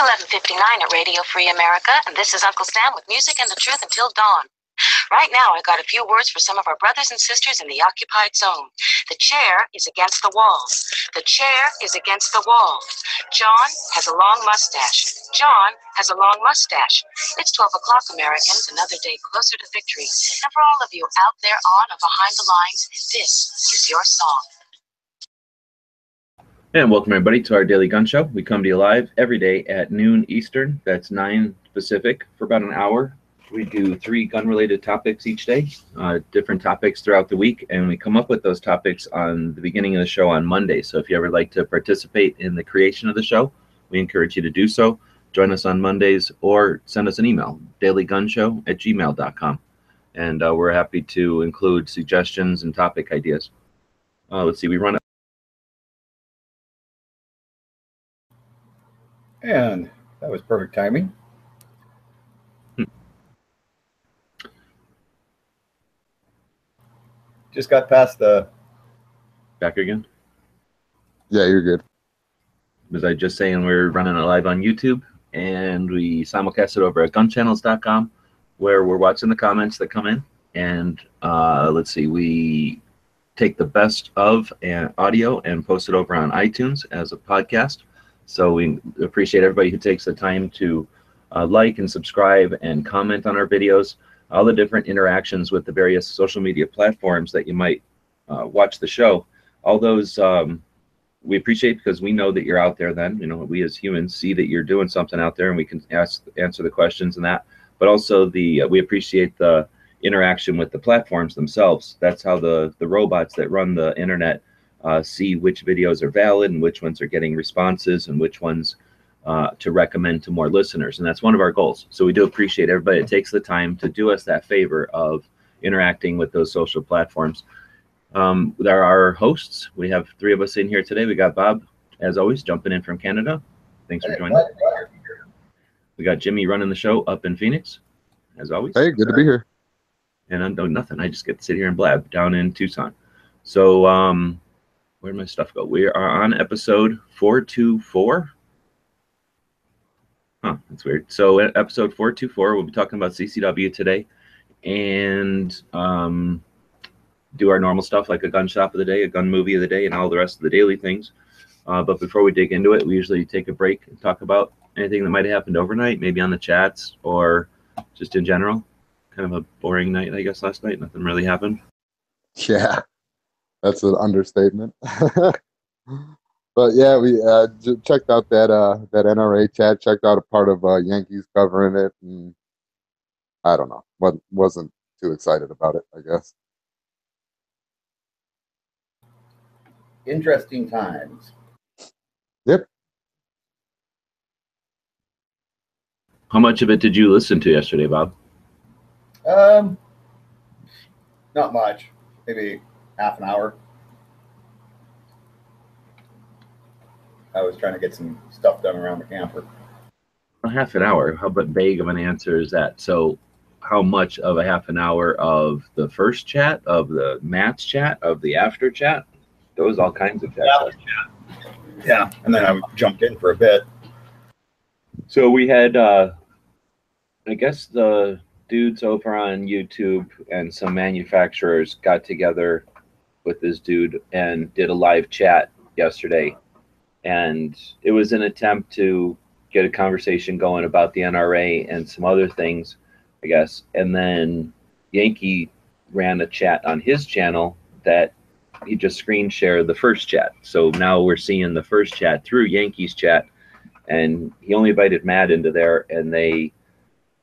It's 11:59 at Radio Free America, and this is Uncle Sam with music and the truth until dawn. Right now, I got a few words for some of our brothers and sisters in the occupied zone. The chair is against the wall. The chair is against the wall. John has a long mustache. John has a long mustache. It's 12 o'clock, Americans, another day closer to victory. And for all of you out there on or behind the lines, this is your song. And welcome everybody to our Daily Gun Show. We come to you live every day at noon Eastern, that's 9 Pacific, for about an hour. We do 3 gun-related topics each day, different topics throughout the week, and we come up with those topics on the beginning of the show on Monday. So if you ever like to participate in the creation of the show, we encourage you to do so. Join us on Mondays or send us an email, dailygunshow@gmail.com. And we're happy to include suggestions and topic ideas. Let's see, we run And that was perfect timing. Just got past the... Back again? Yeah, you're good. Was I just saying we're running it live on YouTube, and we simulcast it over at gunchannels.com, where we're watching the comments that come in. And let's see, we take the best of audio and post it over on iTunes as a podcast. So we appreciate everybody who takes the time to like and subscribe and comment on our videos, all the different interactions with the various social media platforms that you might watch the show. All those we appreciate, because we know that you're out there then. You know, we as humans see that you're doing something out there, and we can answer the questions and that. But also we appreciate the interaction with the platforms themselves. That's how the robots that run the internet see which videos are valid and which ones are getting responses and which ones to recommend to more listeners. And that's one of our goals. So we do appreciate everybody that takes the time to do us that favor of interacting with those social platforms. There are our hosts. We have 3 of us in here today. We got Bob, as always, jumping in from Canada. Thanks for joining us. We got Jimmy running the show up in Phoenix, as always. Hey, good to be here. And I'm doing nothing. I just get to sit here and blab down in Tucson. So where'd my stuff go? We are on episode 424. Huh, that's weird. So episode 424, we'll be talking about CCW today, and do our normal stuff like a gun shop of the day, a gun movie of the day, and all the rest of the daily things. But before we dig into it, we usually take a break and talk about anything that might have happened overnight, maybe on the chats or just in general. Kind of a boring night, I guess, last night. Nothing really happened. Yeah, that's an understatement. But yeah, we checked out that NRA chat, checked out a part of Yankees covering it, and I don't know, wasn't too excited about it, I guess. Interesting times. Yep. How much of it did you listen to yesterday, Bob? Not much. Maybe half an hour. I was trying to get some stuff done around the camper. Half an hour. How vague of an answer is that? So how much of a half an hour of the first chat, of the Matt's chat, of the after chat? Those all kinds of chats. Yeah, and then I jumped in for a bit. So we had, I guess the dudes over on YouTube and some manufacturers got together with this dude and did a live chat yesterday. And it was an attempt to get a conversation going about the NRA and some other things, I guess. And then Yankee ran a chat on his channel that he just screen shared the first chat. So now we're seeing the first chat through Yankee's chat. And he only invited Matt into there, and they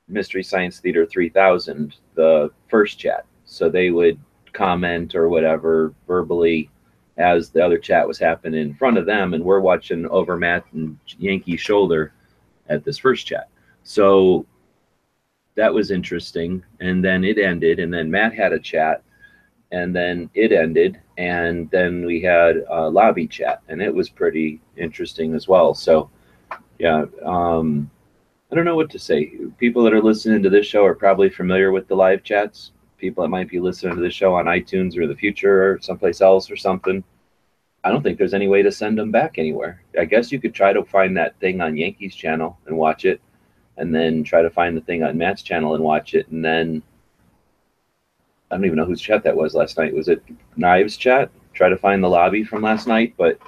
Mystery Science Theater 3000, the first chat. So they would comment or whatever verbally as the other chat was happening in front of them, and we're watching over Matt and Yankee's shoulder at this first chat. So that was interesting. And then it ended, and then Matt had a chat, and then it ended, and then we had a lobby chat, and it was pretty interesting as well. So yeah, I don't know what to say. People that are listening to this show are probably familiar with the live chats. People that might be listening to this show on iTunes or the future or someplace else or something, I don't think there's any way to send them back anywhere. I guess you could try to find that thing on Yankees channel and watch it, and then try to find the thing on Matt's channel and watch it, and then I don't even know whose chat that was last night. Was it Knives chat? Try to find the lobby from last night, but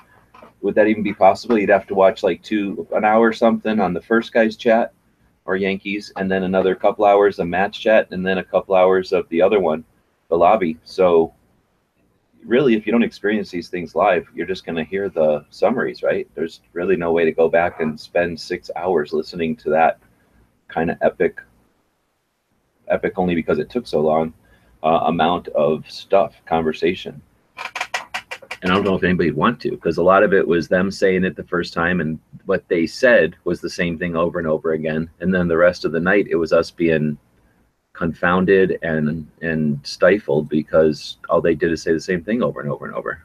would that even be possible? You'd have to watch like an hour or something on the first guy's chat or Yankees, and then another couple hours of Matt's chat, and then a couple hours of the other one, the lobby. So really, if you don't experience these things live, you're just going to hear the summaries, right? There's really no way to go back and spend 6 hours listening to that kind of epic only because it took so long, amount of stuff, conversation. And I don't know if anybody'd want to, because a lot of it was them saying it the first time, and what they said was the same thing over and over again. And then the rest of the night, it was us being confounded and stifled because all they did is say the same thing over and over and over.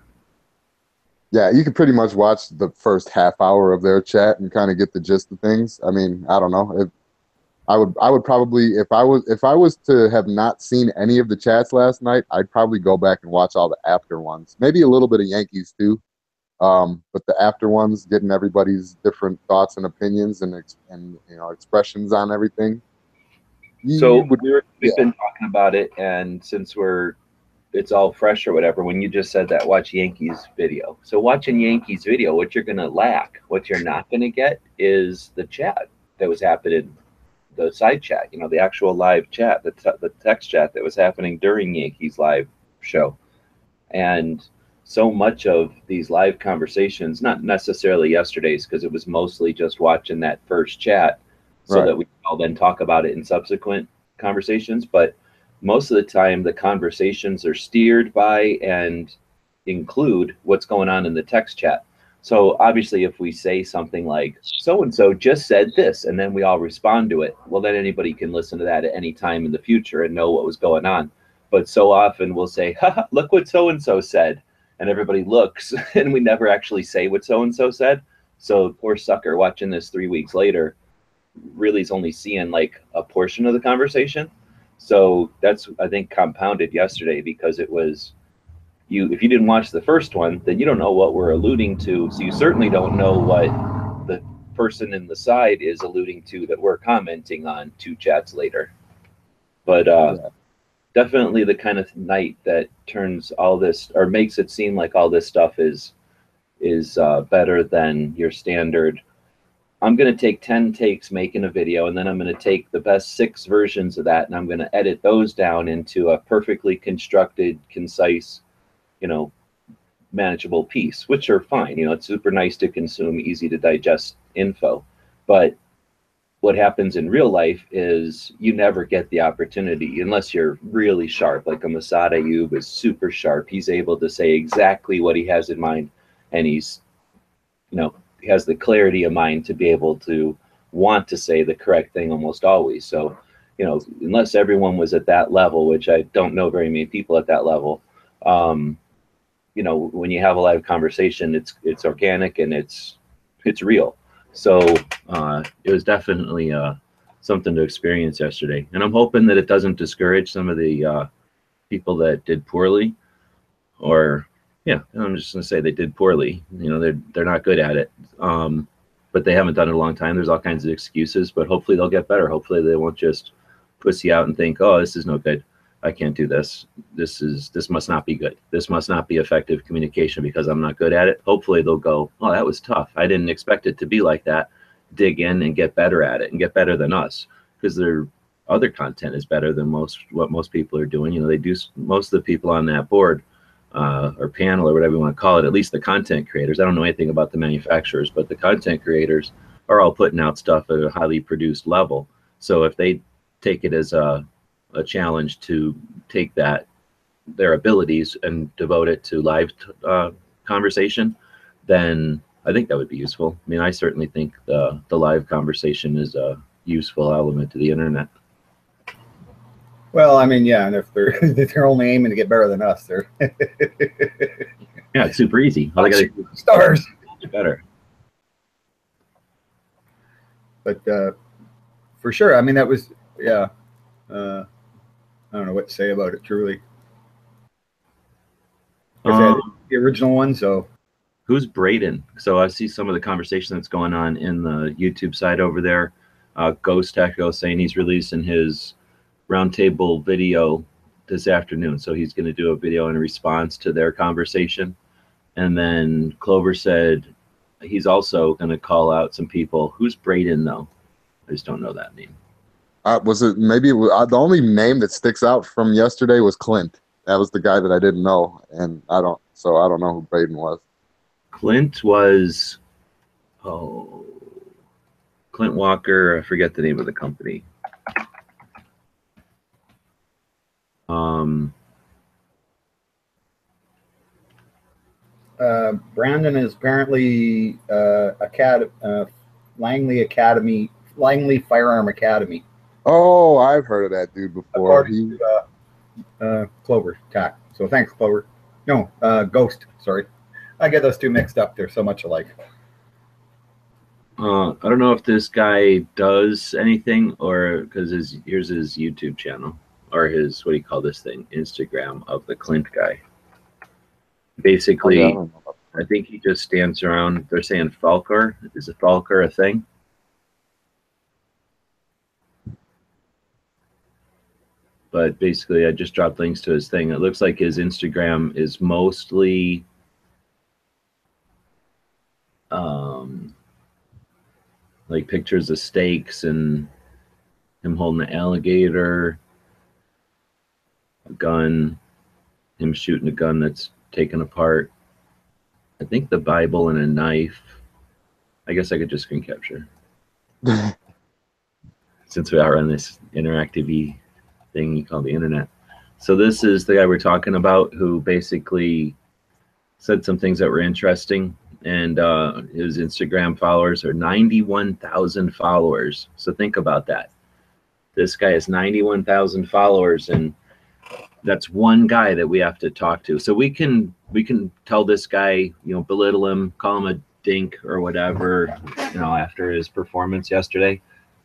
Yeah, you could pretty much watch the first half hour of their chat and kind of get the gist of things. I mean, I don't know. I would probably, if I was to have not seen any of the chats last night, I'd probably go back and watch all the after ones. Maybe a little bit of Yankees too, but the after ones, getting everybody's different thoughts and opinions and expressions on everything. We've been talking about it, and since it's all fresh or whatever, when you just said that, watch Yankees video. So watching Yankees video, what you're going to lack, what you're not going to get is the chat that was happening, the side chat, the actual live chat, the text chat that was happening during Yankees live show. And so much of these live conversations, not necessarily yesterday's, because it was mostly just watching that first chat so that we can all then talk about it in subsequent conversations. But most of the time, the conversations are steered by and include what's going on in the text chat. So obviously, if we say something like, so-and-so just said this, and then we all respond to it, well, then anybody can listen to that at any time in the future and know what was going on. But so often we'll say, haha, look what so-and-so said. And everybody looks, and we never actually say what so-and-so said. So poor sucker watching this 3 weeks later really is only seeing like a portion of the conversation. So that's, I think, compounded yesterday, because it was, if you didn't watch the first one, then you don't know what we're alluding to. So you certainly don't know what the person in the side is alluding to that we're commenting on 2 chats later. But definitely the kind of night that turns all this, or makes it seem like all this stuff is better than your standard. I'm going to take 10 takes making a video, and then I'm going to take the best 6 versions of that, and I'm going to edit those down into a perfectly constructed, concise, manageable piece, which are fine. It's super nice to consume, easy to digest info. But what happens in real life is you never get the opportunity unless you're really sharp. Like a Masad Ayub is super sharp. He's able to say exactly what he has in mind, and he's, he has the clarity of mind to be able to want to say the correct thing almost always. So, unless everyone was at that level, which I don't know very many people at that level, when you have a live conversation, it's organic and it's real. So it was definitely something to experience yesterday, and I'm hoping that it doesn't discourage some of the people that did poorly, or I'm just gonna say they did poorly. They're not good at it, but they haven't done it in a long time. There's all kinds of excuses, but hopefully they'll get better. Hopefully they won't just pussy out and think, oh, this is no good. I can't do this. This must not be good. This must not be effective communication because I'm not good at it. Hopefully they'll go, oh, that was tough. I didn't expect it to be like that. Dig in and get better at it and get better than us, because their other content is better than what most people are doing. They do, most of the people on that board or panel or whatever you want to call it, at least the content creators. I don't know anything about the manufacturers, but the content creators are all putting out stuff at a highly produced level. So if they take it as a challenge to take their abilities and devote it to live conversation, then I think that would be useful. I mean, I certainly think the live conversation is a useful element to the internet. Well, I mean, yeah, and if they're only aiming to get better than us, they're yeah, it's super easy. All they gotta do is stars better. But for sure, I mean, that was I don't know what to say about it, truly. The original one, so Who's Braden? So I see some of the conversation that's going on in the YouTube side over there. Ghost Echo saying he's releasing his roundtable video this afternoon. So he's going to do a video in response to their conversation. And then Clover said he's also going to call out some people. Who's Braden, though? I just don't know that name. Was it maybe the only name that sticks out from yesterday was Clint. That was the guy that I didn't know, and I don't know who Braden was. Clint was, Clint Walker. I forget the name of the company. Brandon is apparently Langley Firearm Academy. Oh, I've heard of that dude before. According to Clover Cat. So thanks, Clover. No, Ghost. Sorry, I get those two mixed up. They're so much alike. I don't know if this guy does anything, or because here's his YouTube channel, or his, what do you call this thing, Instagram of the Clint guy. Basically, I think he just stands around. They're saying Falkor. Is a Falkor a thing? But basically, I just dropped links to his thing. It looks like his Instagram is mostly like pictures of steaks and him holding an alligator, a gun, him shooting a gun that's taken apart. I think the Bible and a knife. I guess I could just screen capture. Since we are on this interactive thing you call the internet. So this is the guy we're talking about who basically said some things that were interesting. And his Instagram followers are 91,000 followers. So think about that. This guy has 91,000 followers, and that's one guy that we have to talk to. So we can tell this guy, belittle him, call him a dink or whatever, after his performance yesterday.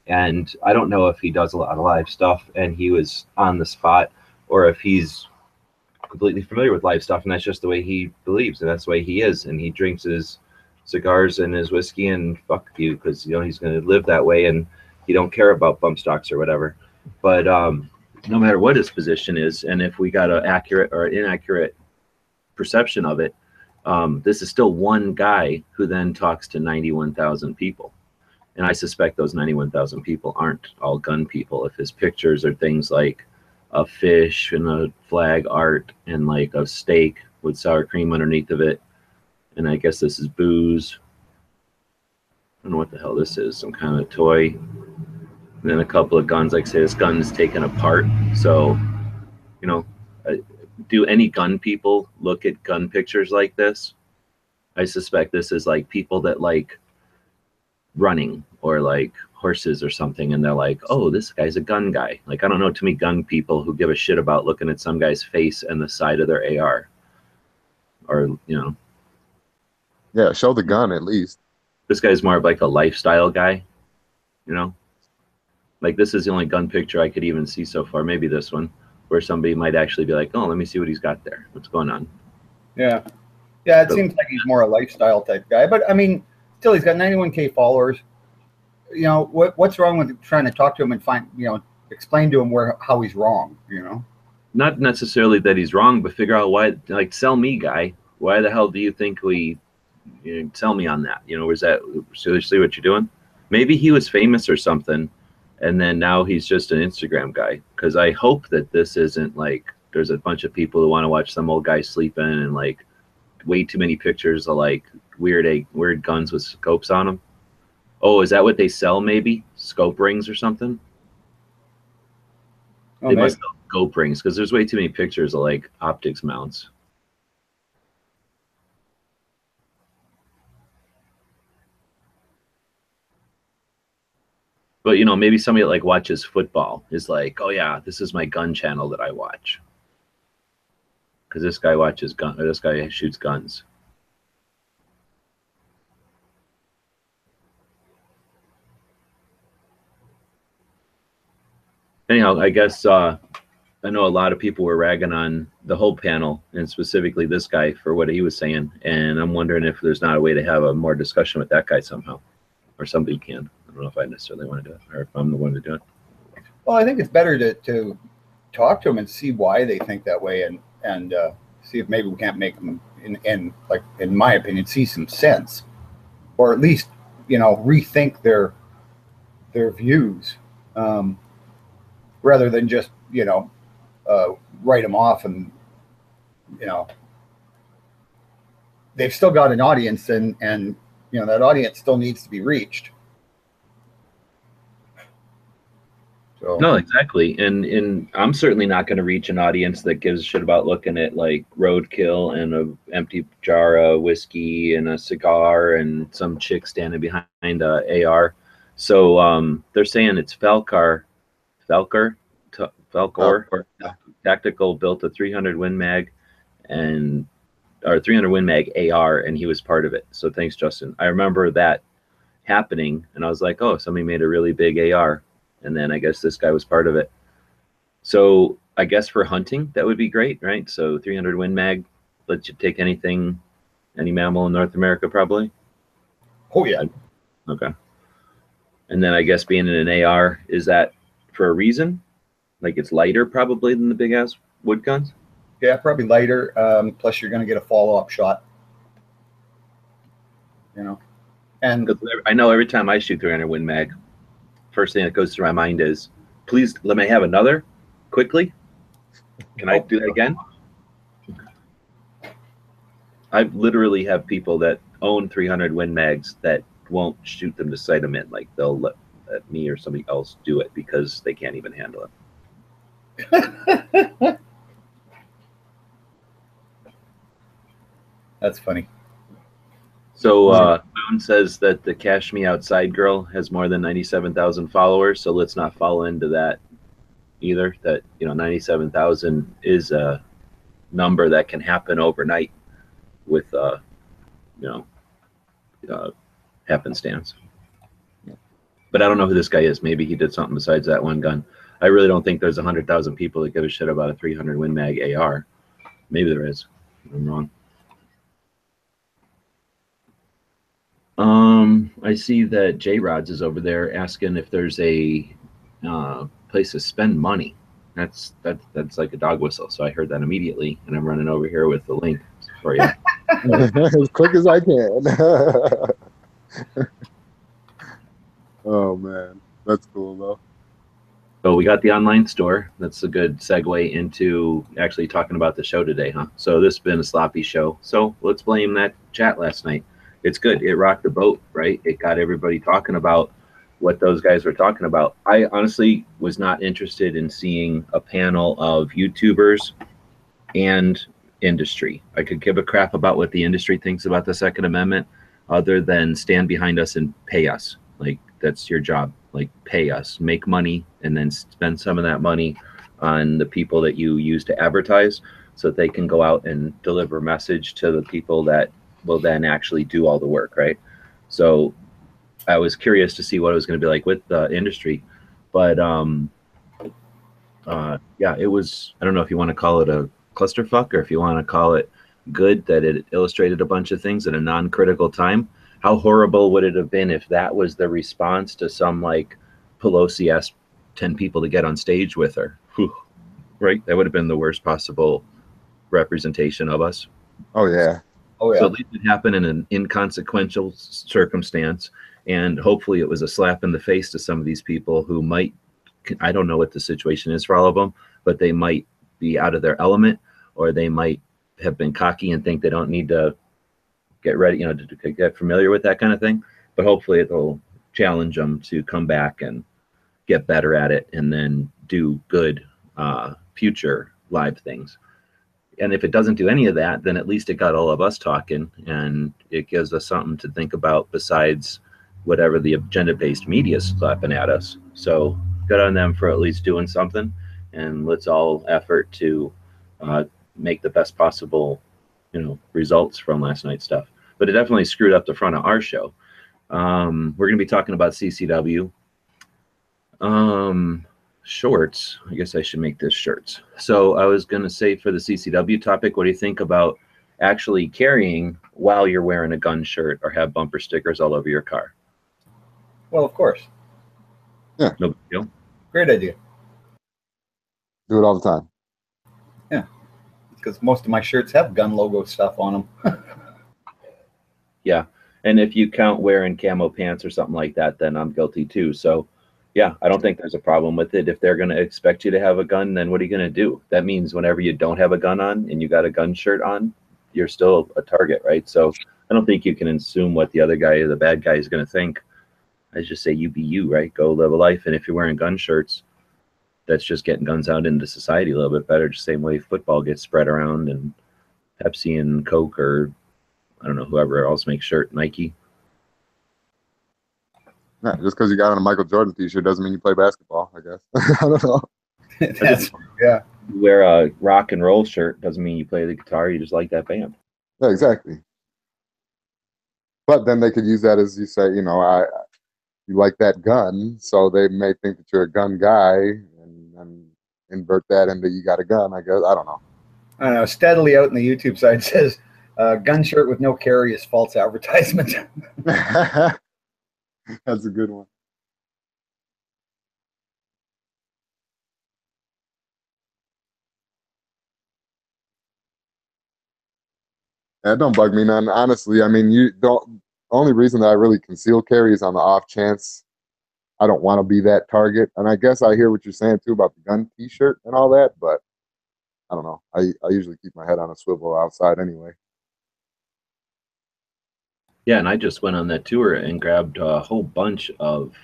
And I don't know if he does a lot of live stuff and he was on the spot, or if he's completely familiar with live stuff and that's just the way he believes and that's the way he is, and he drinks his cigars and his whiskey and fuck you because he's going to live that way and he don't care about bump stocks or whatever. But no matter what his position is, and if we got an accurate or inaccurate perception of it, this is still one guy who then talks to 91,000 people. And I suspect those 91,000 people aren't all gun people. If his pictures are things like a fish and a flag art and like a steak with sour cream underneath of it, and I guess this is booze. I don't know what the hell this is, some kind of toy. And then a couple of guns, like say this gun is taken apart. So, do any gun people look at gun pictures like this? I suspect this is like people that like running or like horses or something, and they're like, oh, this guy's a gun guy. Like, I don't know too many gun people who give a shit about looking at some guy's face and the side of their AR. Or, Yeah, show the gun at least. This guy's more of like a lifestyle guy, Like, this is the only gun picture I could even see so far. Maybe this one, where somebody might actually be like, oh, let me see what he's got there. What's going on? Yeah. Yeah, it seems like he's more a lifestyle type guy. But, I mean, still, he's got 91K followers. What's wrong with trying to talk to him and explain to him how he's wrong, Not necessarily that he's wrong, but figure out why, like, sell me, guy. Why the hell do you think sell me on that? Was that seriously what you're doing? Maybe he was famous or something, and then now he's just an Instagram guy. Because I hope that this isn't like there's a bunch of people who want to watch some old guy sleeping and like way too many pictures of like weird guns with scopes on them. Oh, is that what they sell? Maybe scope rings or something. They must sell scope rings because there's way too many pictures of like optics mounts. But maybe somebody that like watches football is like, oh yeah, this is my gun channel that I watch. Because this guy watches gun, or this guy shoots guns. Anyhow, I guess I know a lot of people were ragging on the whole panel and specifically this guy for what he was saying, and I'm wondering if there's not a way to have a more discussion with that guy somehow, or somebody can. I don't know if I necessarily want to do it, or if I'm the one to do it. Well, I think it's better to talk to them and see why they think that way, and see if maybe we can't make them, in like in my opinion, see some sense, or at least rethink their views, rather than just write them off. And they've still got an audience, and that audience still needs to be reached. So. No, exactly. And I'm certainly not going to reach an audience that gives a shit about looking at like roadkill and an empty jar of whiskey and a cigar and some chick standing behind a AR. So they're saying it's Falkor, Tactical built a 300 Win Mag or 300 Win Mag AR, and he was part of it. So thanks, Justin. I remember that happening, and I was like, oh, somebody made a really big AR. And then I guess this guy was part of it. So I guess for hunting, that would be great, right? So 300 Win Mag lets you take any mammal in North America, probably. Oh, yeah. Okay. And then I guess being in an AR, is that for a reason? Like it's lighter probably than the big ass wood guns? Yeah, probably lighter. Plus you're going to get a follow-up shot. And I know every time I shoot 300 Win Mag, first thing that goes through my mind is, please let me have another quickly. Can I do that again? I literally have people that own 300 Win Mags that won't shoot them to sight them in. Like they'll let me or somebody else do it because they can't even handle it. That's funny. So Boone says that the Cash Me Outside girl has more than 97,000 followers. So let's not fall into that either. That 97,000 is a number that can happen overnight with happenstance. But I don't know who this guy is. Maybe he did something besides that one gun. I really don't think there's 100,000 people that give a shit about a 300 Win Mag AR. Maybe there is. I'm wrong. I see that J-Rods is over there asking if there's a place to spend money. That's like a dog whistle. So I heard that immediately, and I'm running over here with the link for you. As quick as I can. Oh man, that's cool though. So we got the online store. That's a good segue into actually talking about the show today, huh? So this has been a sloppy show. So let's blame that chat last night. It's good. It rocked the boat, right? It got everybody talking about what those guys were talking about. I honestly was not interested in seeing a panel of YouTubers and industry. I could give a crap about what the industry thinks about the Second Amendment other than stand behind us and pay us. Like, that's your job. Like, pay us, make money, and then spend some of that money on the people that you use to advertise so that they can go out and deliver a message to the people that will then actually do all the work, right? So I was curious to see what it was going to be like with the industry. But yeah, it was, I don't know if you want to call it a clusterfuck or if you want to call it good that it illustrated a bunch of things at a non-critical time. How horrible would it have been if that was the response to some, like, Pelosi asked 10 people to get on stage with her? Whew. Right? That would have been the worst possible representation of us. Oh, yeah. Oh, yeah. So at least it happened in an inconsequential circumstance, and hopefully it was a slap in the face to some of these people who might, I don't know what the situation is for all of them, but they might be out of their element, or they might have been cocky and think they don't need to get ready, to get familiar with that kind of thing. But hopefully it'll challenge them to come back and get better at it and then do good future live things. And if it doesn't do any of that, then at least it got all of us talking, and it gives us something to think about besides whatever the agenda-based media is slapping at us. So good on them for at least doing something, and let's all effort to make the best possible, results from last night's stuff. But it definitely screwed up the front of our show. We're going to be talking about CCW. shorts, I guess I should make this shirts. So I was going to say for the CCW topic, what do you think about actually carrying while you're wearing a gun shirt or have bumper stickers all over your car? Well, of course. No big deal. Great idea. Do it all the time. Yeah. Because most of my shirts have gun logo stuff on them. Yeah. And if you count wearing camo pants or something like that, then I'm guilty too. So yeah, I don't think there's a problem with it. If they're going to expect you to have a gun, then what are you going to do? That means whenever you don't have a gun on and you got a gun shirt on, you're still a target, right? So I don't think you can assume what the other guy or the bad guy is going to think. I just say you be you, right? Go live a life. And if you're wearing gun shirts, that's just getting guns out into society a little bit better. Just the same way football gets spread around and Pepsi and Coke or I don't know, whoever else makes shirt, Nike. Yeah, just because you got on a Michael Jordan t-shirt doesn't mean you play basketball, I guess. I don't know. Yeah. You wear a rock and roll shirt doesn't mean you play the guitar. You just like that band. Yeah, exactly. But then they could use that as you say, you know, you like that gun, so they may think that you're a gun guy and invert that into you got a gun, I guess. I don't know. I don't know. Steadily out in the YouTube side says, gun shirt with no carry is false advertisement. That's a good one. That don't bug me none. Honestly, I mean, you don't. The only reason that I really conceal carry is on the off chance I don't want to be that target. And I guess I hear what you're saying too about the gun T-shirt and all that, but I don't know. I usually keep my head on a swivel outside anyway. Yeah, and I just went on that tour and grabbed a whole bunch of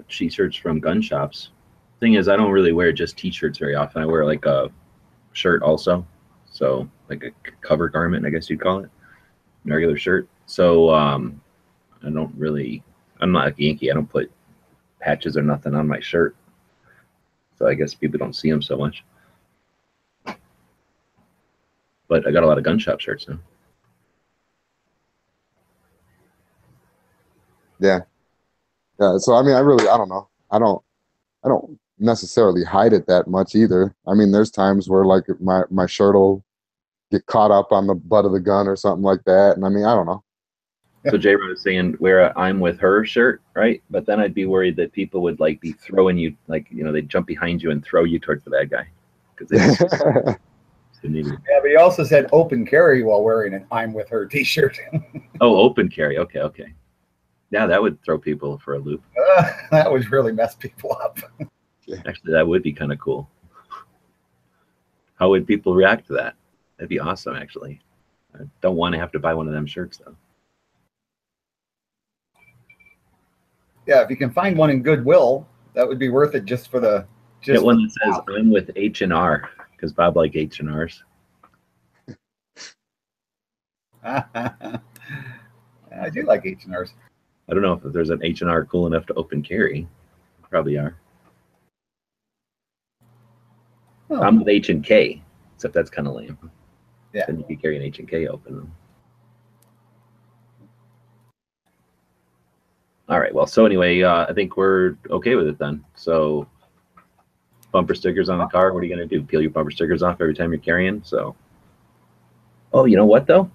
T-shirts from gun shops. Thing is, I don't really wear just T-shirts very often. I wear like a shirt also, so like a cover garment, I guess you'd call it, a regular shirt. So I don't really. I'm not like a Yankee. I don't put patches or nothing on my shirt, so I guess people don't see them so much. But I got a lot of gun shop shirts now. Yeah. So I mean, I don't know. I don't necessarily hide it that much either. I mean, there's times where like my shirt will get caught up on the butt of the gun or something like that, and I mean, I don't know. So J-Rod is saying wear a "I'm with her" shirt, right? But then I'd be worried that people would like be throwing you, like they'd jump behind you and throw you towards the bad guy because they just Yeah, but he also said open carry while wearing an "I'm with her" T-shirt. Oh, open carry. Okay. Yeah, that would throw people for a loop. That would really mess people up. Actually, that would be kind of cool. How would people react to that? That'd be awesome, actually. I don't want to have to buy one of them shirts, though. Yeah, if you can find one in Goodwill, that would be worth it just for the. Get one that says "I'm with H&R" because Bob like H&Rs. I do like H&Rs. I don't know if there's an H&R cool enough to open carry. Probably are. Oh. I'm with H&K, except that's kind of lame. Yeah. Then you could carry an H&K open. All right. Well, so anyway, I think we're okay with it then. So bumper stickers on the car. What are you going to do? Peel your bumper stickers off every time you're carrying? So, oh, you know what, though?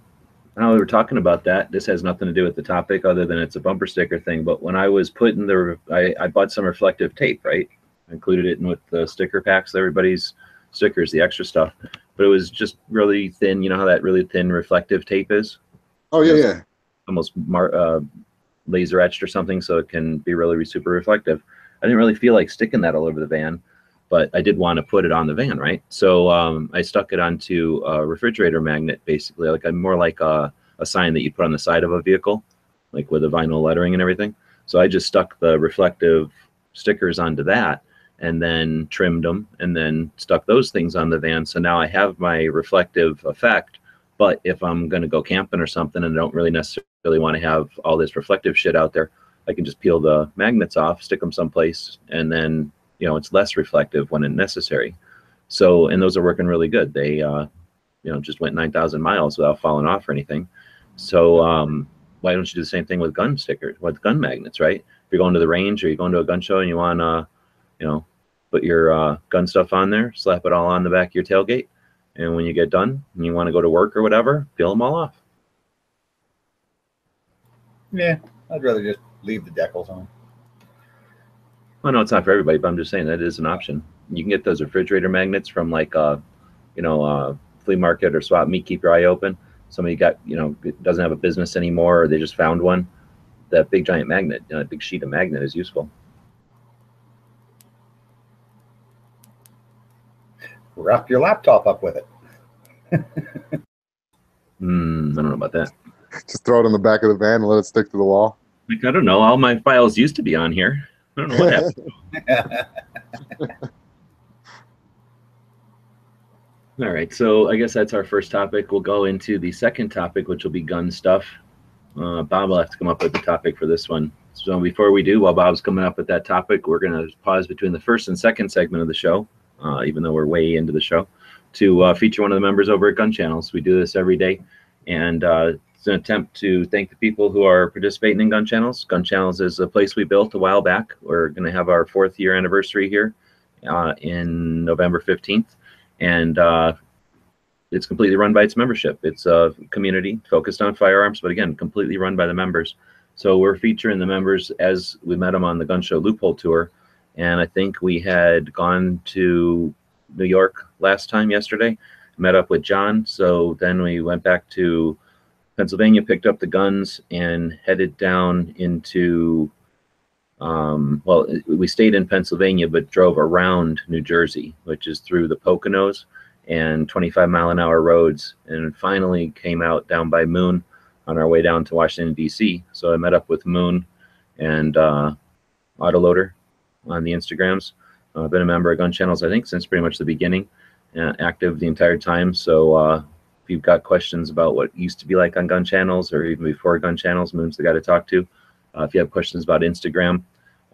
Now we were talking about that. This has nothing to do with the topic other than it's a bumper sticker thing. But when I was putting I bought some reflective tape, right? I included it in with the sticker packs, everybody's stickers, the extra stuff. But it was just really thin. You know how that really thin reflective tape is? Oh, yeah. Almost laser etched or something, so it can be really super reflective. I didn't really feel like sticking that all over the van, but I did want to put it on the van, right? So I stuck it onto a refrigerator magnet, basically, like more like a sign that you put on the side of a vehicle, like with a vinyl lettering and everything. So I just stuck the reflective stickers onto that and then trimmed them and then stuck those things on the van. So now I have my reflective effect, but if I'm going to go camping or something and I don't really necessarily want to have all this reflective shit out there, I can just peel the magnets off, stick them someplace, and then it's less reflective when necessary. So, and those are working really good. They, just went 9,000 miles without falling off or anything. So, why don't you do the same thing with gun stickers, with gun magnets, right? If you're going to the range or you're going to a gun show and you want, put your gun stuff on there, slap it all on the back of your tailgate, and when you get done and you want to go to work or whatever, peel them all off. Yeah, I'd rather just leave the decals on. Well, no, it's not for everybody, but I'm just saying that is an option. You can get those refrigerator magnets from like flea market or swap meet. Keep your eye open. Somebody got, doesn't have a business anymore, or they just found one. That big giant magnet, a big sheet of magnet is useful. Wrap your laptop up with it. I don't know about that. Just throw it on the back of the van and let it stick to the wall. Like, I don't know. All my files used to be on here. I don't know what happened. All right, so I guess that's our first topic. We'll go into the second topic, which will be gun stuff. Bob will have to come up with the topic for this one. So before we do, while Bob's coming up with that topic, we're going to pause between the first and second segment of the show, even though we're way into the show, to feature one of the members over at Gun Channels. We do this every day, and it's an attempt to thank the people who are participating in Gun Channels. Gun Channels is a place we built a while back. We're going to have our 4th year anniversary here in November 15th. And it's completely run by its membership. It's a community focused on firearms, but again, completely run by the members. So we're featuring the members as we met them on the Gun Show Loophole Tour. And I think we had gone to New York yesterday, met up with John. So then we went back to Pennsylvania, picked up the guns, and headed down into we stayed in Pennsylvania, but drove around New Jersey, which is through the Poconos and 25-mile-an-hour roads, and finally came out down by Moon on our way down to Washington, D.C. So I met up with Moon and Autoloader on the Instagrams. I've been a member of Gun Channels, I think, since pretty much the beginning, active the entire time. So if you've got questions about what used to be like on Gun Channels, or even before Gun Channels, Moon's the guy to talk to. If you have questions about Instagram,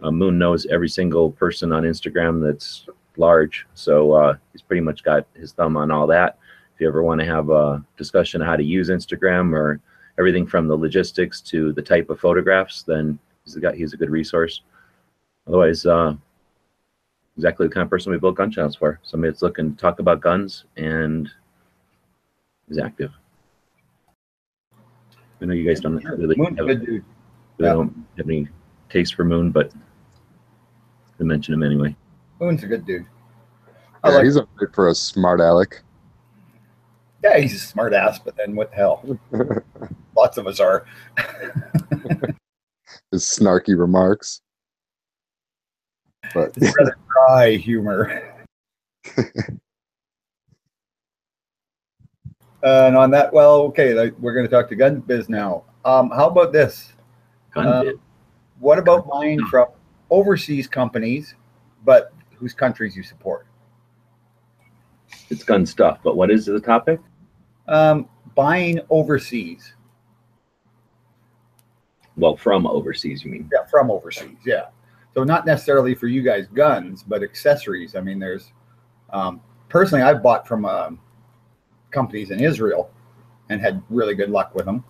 Moon knows every single person on Instagram that's large, so he's pretty much got his thumb on all that. If you ever want to have a discussion on how to use Instagram, or everything from the logistics to the type of photographs, then he's a good resource. Otherwise, exactly the kind of person we built Gun Channels for. Somebody that's looking to talk about guns and is active. I know you guys don't really don't have any taste for Moon, but to mention him anyway. Moon's a good dude. Yeah, he's up there for a smart aleck. Yeah, he's a smart ass, but then what the hell? Lots of us are. His snarky remarks. But it's rather dry humor. And on that, we're going to talk to Gun Biz now. How about this? What about buying from overseas companies, but whose countries you support? It's gun stuff, but what is the topic? Buying overseas. Well, from overseas, you mean? Yeah, from overseas, yeah. So not necessarily for you guys guns, but accessories. I mean, there's, personally, I've bought from companies in Israel and had really good luck with them.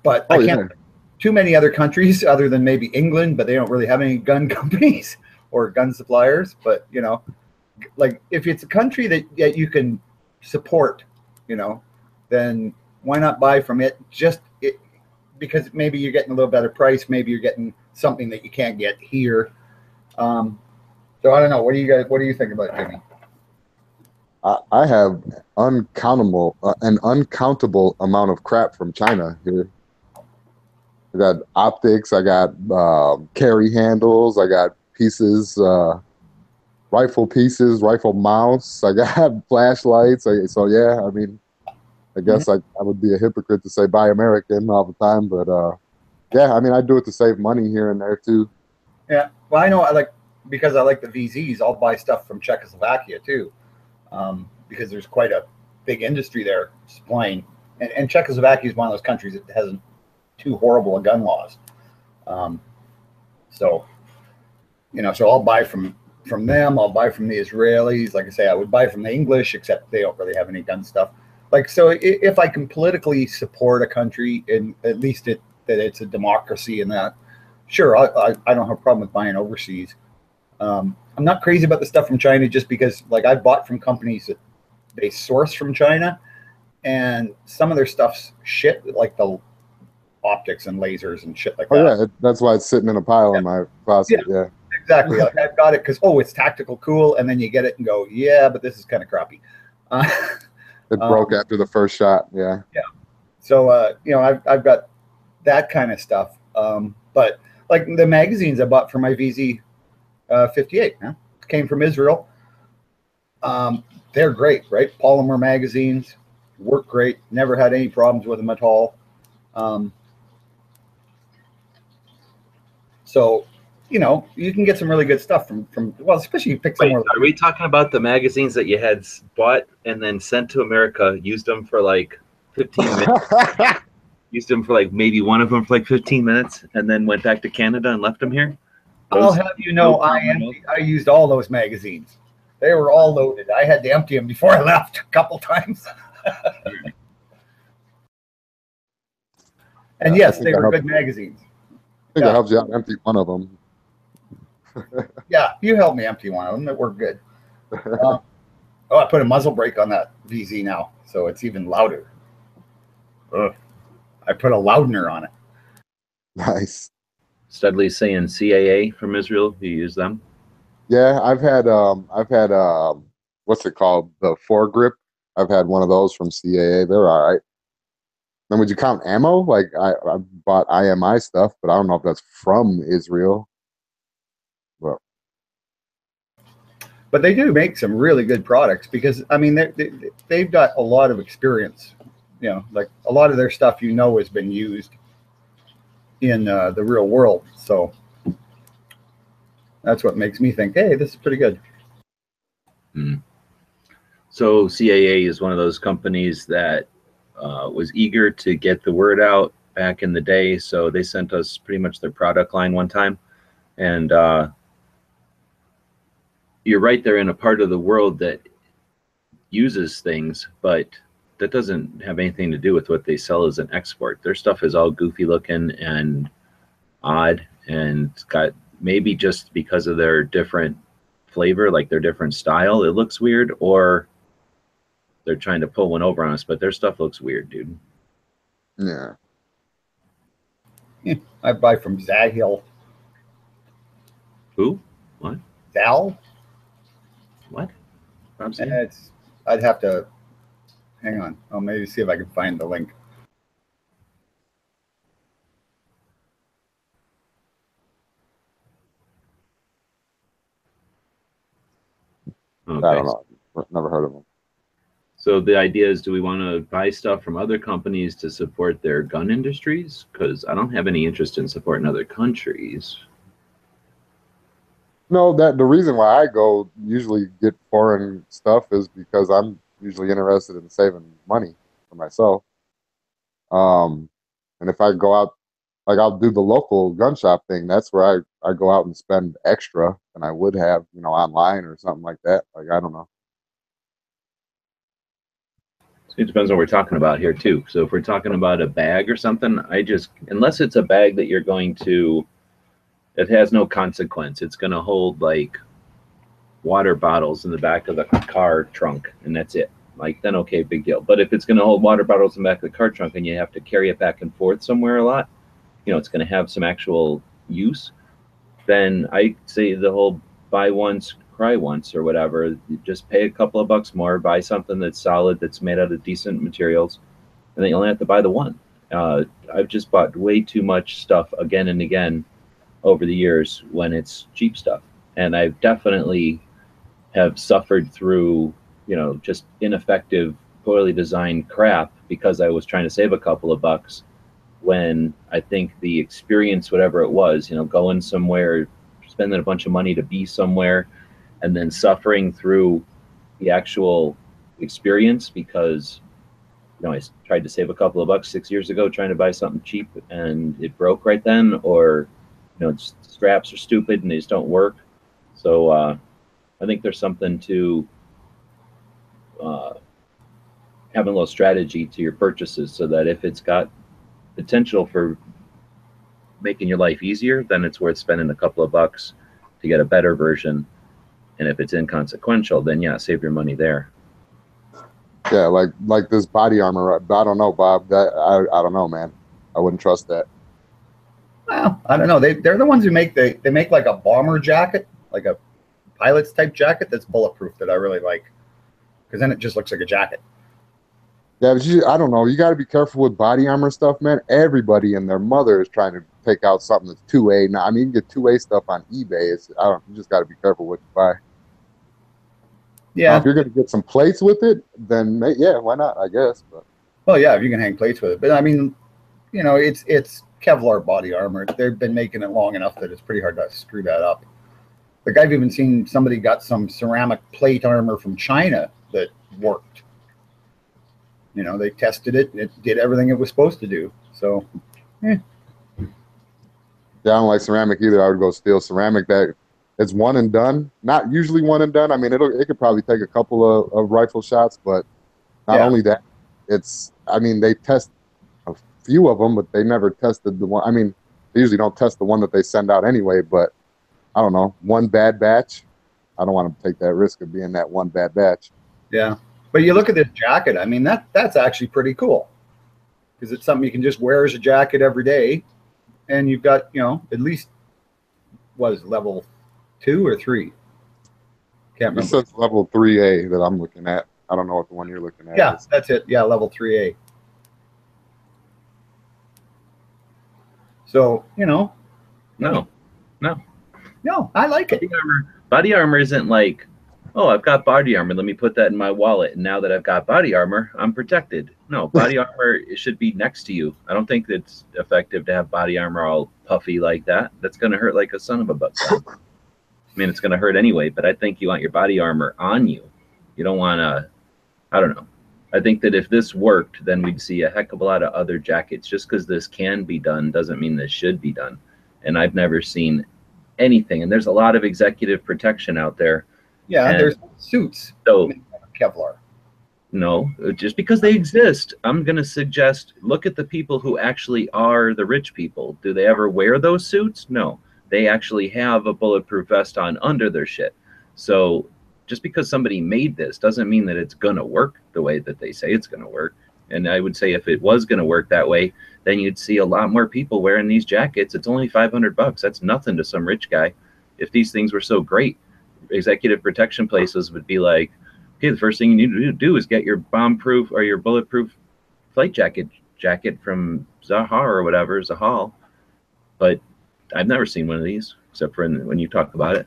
But I can't too many other countries other than maybe England, but they don't really have any gun companies or gun suppliers. But, like if it's a country that you can support, then why not buy from it? Because maybe you're getting a little better price. Maybe you're getting something that you can't get here. So I don't know. What do you think about it, Jimmy? I have an uncountable amount of crap from China here. I got optics, I got carry handles, I got pieces, rifle pieces, rifle mounts, I got flashlights. So yeah, I mean, I guess I would be a hypocrite to say buy American all the time, but yeah, I mean, I do it to save money here and there too. Yeah, well, I know because I like the VZs, I'll buy stuff from Czechoslovakia too, because there's quite a big industry there supplying, and Czechoslovakia is one of those countries that hasn't too horrible gun laws. So I'll buy from them. I'll buy from the Israelis. Like I say, I would buy from the English, except they don't really have any gun stuff. So if I can politically support a country, and at least that it's a democracy and that, sure, I don't have a problem with buying overseas. I'm not crazy about the stuff from China just because, like, I bought from companies that they source from China, and some of their stuff's shit, like the optics and lasers and shit like that. Oh yeah, that's why it's sitting in a pile in my closet. Yeah, Exactly. Like, I've got it because, oh, it's tactical cool, and then you get it and go, yeah, but this is kind of crappy. it broke after the first shot. Yeah. So you know, I've got that kind of stuff. But like the magazines I bought for my VZ 58, came from Israel. They're great, right? Polymer magazines work great. Never had any problems with them at all. So, you know, you can get some really good stuff from well, especially you pick somewhere. Are we talking about the magazines that you had bought and then sent to America, used them for like 15 minutes, used them for like maybe one of them for like 15 minutes, and then went back to Canada and left them here? I'll have you know, I used all those magazines. They were all loaded. I had to empty them before I left a couple times. And yes, they were good magazines. I think it helps you out empty one of them. Yeah, you helped me empty one of them. It worked good. Oh, I put a muzzle brake on that VZ now, so it's even louder. Ugh. I put a loudener on it. Nice. Studley's saying CAA from Israel. You use them? Yeah, I've had what's it called? The foregrip. I've had one of those from CAA. They're all right. Then would you count ammo? Like I bought IMI stuff, but I don't know if that's from Israel. Well, but they do make some really good products because I mean they've got a lot of experience. You know, like a lot of their stuff, you know, has been used in the real world. So that's what makes me think, hey, this is pretty good. So CAA is one of those companies that was eager to get the word out back in the day. So they sent us pretty much their product line one time. And you're right, they're in a part of the world that uses things, but that doesn't have anything to do with what they sell as an export. Their stuff is all goofy looking and odd, and got, maybe just because of their different flavor, like their different style, it looks weird, or they're trying to pull one over on us, but their stuff looks weird, dude. yeah. I buy from Zahil. Who? What? Zal? What? I'd have to hang on. I'll maybe see if I can find the link. Okay. I don't know. Never heard of them. So the idea is, do we want to buy stuff from other companies to support their gun industries? Because I don't have any interest in supporting other countries. No, that the reason why I go usually get foreign stuff is because I'm usually interested in saving money for myself. And if I go out, like I'll do the local gun shop thing, that's where I go out and spend extra than I would have, you know, online or something like that. Like, I don't know. It depends on what we're talking about here too. So if we're talking about a bag or something, unless it's a bag that you're going to, it has no consequence. It's going to hold like water bottles in the back of the car trunk, and that's it. Like, then okay, big deal. But if it's going to hold water bottles in the back of the car trunk and you have to carry it back and forth somewhere a lot, you know, it's going to have some actual use, then I say the whole buy once, cry once or whatever. You just pay a couple of bucks more, buy something that's solid, that's made out of decent materials, and then you only have to buy the one. I've just bought way too much stuff again and again over the years when it's cheap stuff. And I've definitely have suffered through, you know, just ineffective, poorly designed crap because I was trying to save a couple of bucks, when I think the experience, whatever it was, you know, going somewhere, spending a bunch of money to be somewhere, and then suffering through the actual experience because, you know, I tried to save a couple of bucks 6 years ago trying to buy something cheap and it broke right then, or, you know, straps are stupid and they just don't work. So I think there's something to having a little strategy to your purchases, so that if it's got potential for making your life easier, then it's worth spending a couple of bucks to get a better version. And if it's inconsequential, then yeah, save your money there. Yeah, like this body armor. I don't know, Bob. I don't know, man. I wouldn't trust that. Well, I don't know. They're the ones who make they make like a bomber jacket, like a pilot's type jacket that's bulletproof that I really like, because then it just looks like a jacket. Yeah, but I don't know. You got to be careful with body armor stuff, man. Everybody and their mother is trying to take out something that's 2A. Now, I mean, you can get 2A stuff on eBay. You just got to be careful what you buy. Yeah. Now, if you're going to get some plates with it, then yeah, why not? I guess. But well, yeah, if you can hang plates with it. But I mean, you know, it's Kevlar body armor. They've been making it long enough that it's pretty hard to screw that up. Like I've even seen somebody got some ceramic plate armor from China that worked. You know, they tested it. It did everything it was supposed to do. So, yeah, I don't like ceramic either. I would go steel ceramic. That it's one and done. Not usually one and done. I mean, it could probably take a couple of rifle shots, but not only that, I mean, they test a few of them, but they never tested the one. I mean, they usually don't test the one that they send out anyway, but I don't know, one bad batch. I don't want to take that risk of being that one bad batch. Yeah. But you look at this jacket, I mean, that's actually pretty cool, because it's something you can just wear as a jacket every day. And you've got, you know, at least, what is it, level 2 or 3? Can't remember. It says level 3A that I'm looking at. I don't know what the one you're looking at Yeah, is. that's it. Yeah, level 3A. So, you know. No, I like it. Body armor isn't like, oh, I've got body armor, let me put that in my wallet, and now that I've got body armor, I'm protected. No, body armor, it should be next to you. I don't think it's effective to have body armor all puffy like that. That's going to hurt like a son of a buckshot. I mean, it's going to hurt anyway, but I think you want your body armor on you. You don't want to, I don't know. I think that if this worked, then we'd see a heck of a lot of other jackets. Just because this can be done doesn't mean this should be done. And I've never seen anything. And there's a lot of executive protection out there. Yeah, and there's suits. So Kevlar. No, just because they exist, I'm going to suggest look at the people who actually are the rich people. Do they ever wear those suits? No. They actually have a bulletproof vest on under their shit. So just because somebody made this doesn't mean that it's going to work the way that they say it's going to work. And I would say if it was going to work that way, then you'd see a lot more people wearing these jackets. It's only $500. That's nothing to some rich guy. If these things were so great, executive protection places would be like, okay, the first thing you need to do is get your bomb-proof or your bulletproof flight jacket from Zaha or whatever, Zahal. But I've never seen one of these, except for when you talk about it.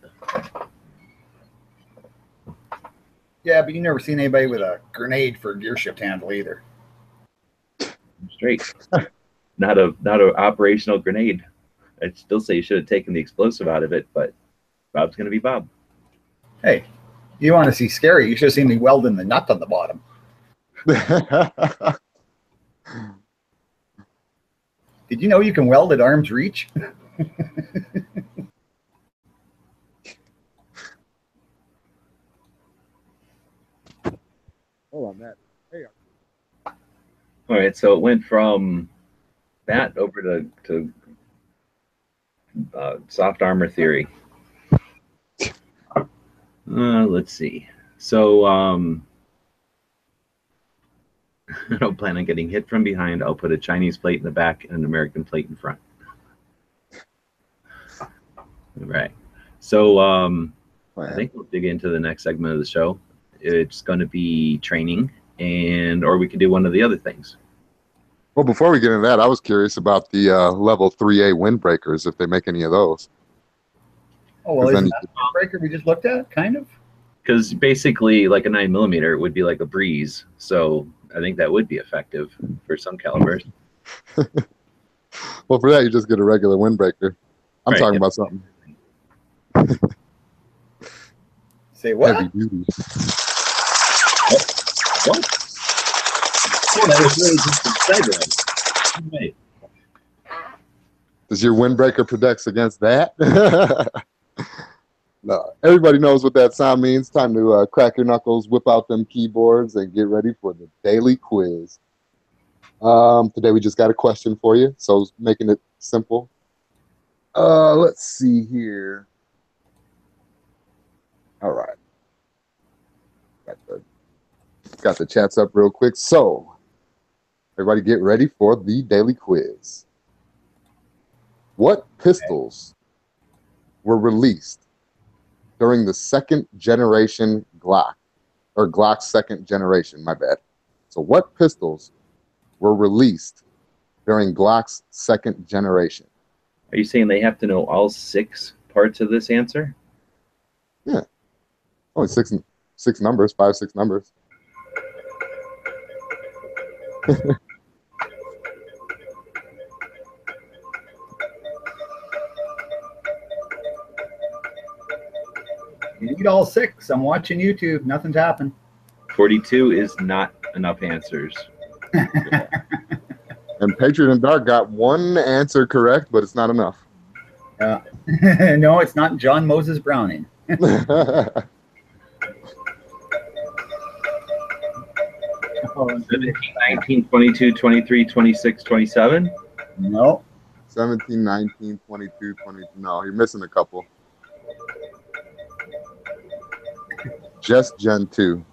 Yeah, but you never seen anybody with a grenade for a gear shift handle either. Straight. not a operational grenade. I'd still say you should have taken the explosive out of it, but Bob's going to be Bob. Hey, you want to see scary? You should have seen me welding the nut on the bottom. Did you know you can weld at arm's reach? Hold on, Matt. Hey. All right, so it went from that over to soft armor theory. Let's see. So I don't plan on getting hit from behind. I'll put a Chinese plate in the back and an American plate in front. All right. So I think we'll dig into the next segment of the show. It's going to be training, or we could do one of the other things. Well, before we get into that, I was curious about the level 3A windbreakers, if they make any of those. Oh, well, isn't that the windbreaker we just looked at, kind of? Because basically, like a 9mm would be like a breeze. So I think that would be effective for some calibers. Well, for that, you just get a regular windbreaker. I'm talking about something. Say what? Heavy duty. What? Oh, that was really just a segue. Does your windbreaker protect against that? No. Everybody knows what that sound means. Time to crack your knuckles, whip out them keyboards, and get ready for the daily quiz. Today we just got a question for you, so making it simple. Let's see here. All right. Got the chats up real quick. So, everybody get ready for the daily quiz. What pistols were released during the second generation Glock, or Glock's second generation, my bad. So what pistols were released during Glock's second generation? Are you saying they have to know all 6 parts of this answer? Yeah. Only six numbers, 5, 6 numbers. You need all 6. I'm watching YouTube. Nothing's happened. 42 is not enough answers. And Patriot and Dark got one answer correct, but it's not enough. No, it's not John Moses Browning. 17, 19, 22, 23, 26, 27? No. 17, 19, 22, 22. No, you're missing a couple. Just Gen 2.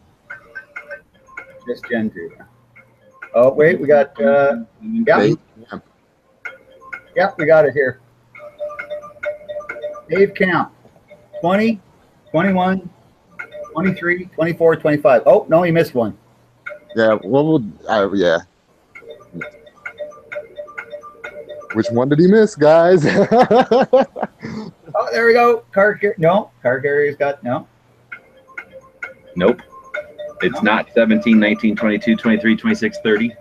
Just Gen 2. Oh, wait, we got, yeah, we got it here. Dave Camp, 20, 21, 23, 24, 25. Oh, no, he missed one. Yeah, yeah. Which one did he miss, guys? Oh, there we go. Car carrier's got, no. Nope. It's not 17, 19, 22, 23, 26, 30.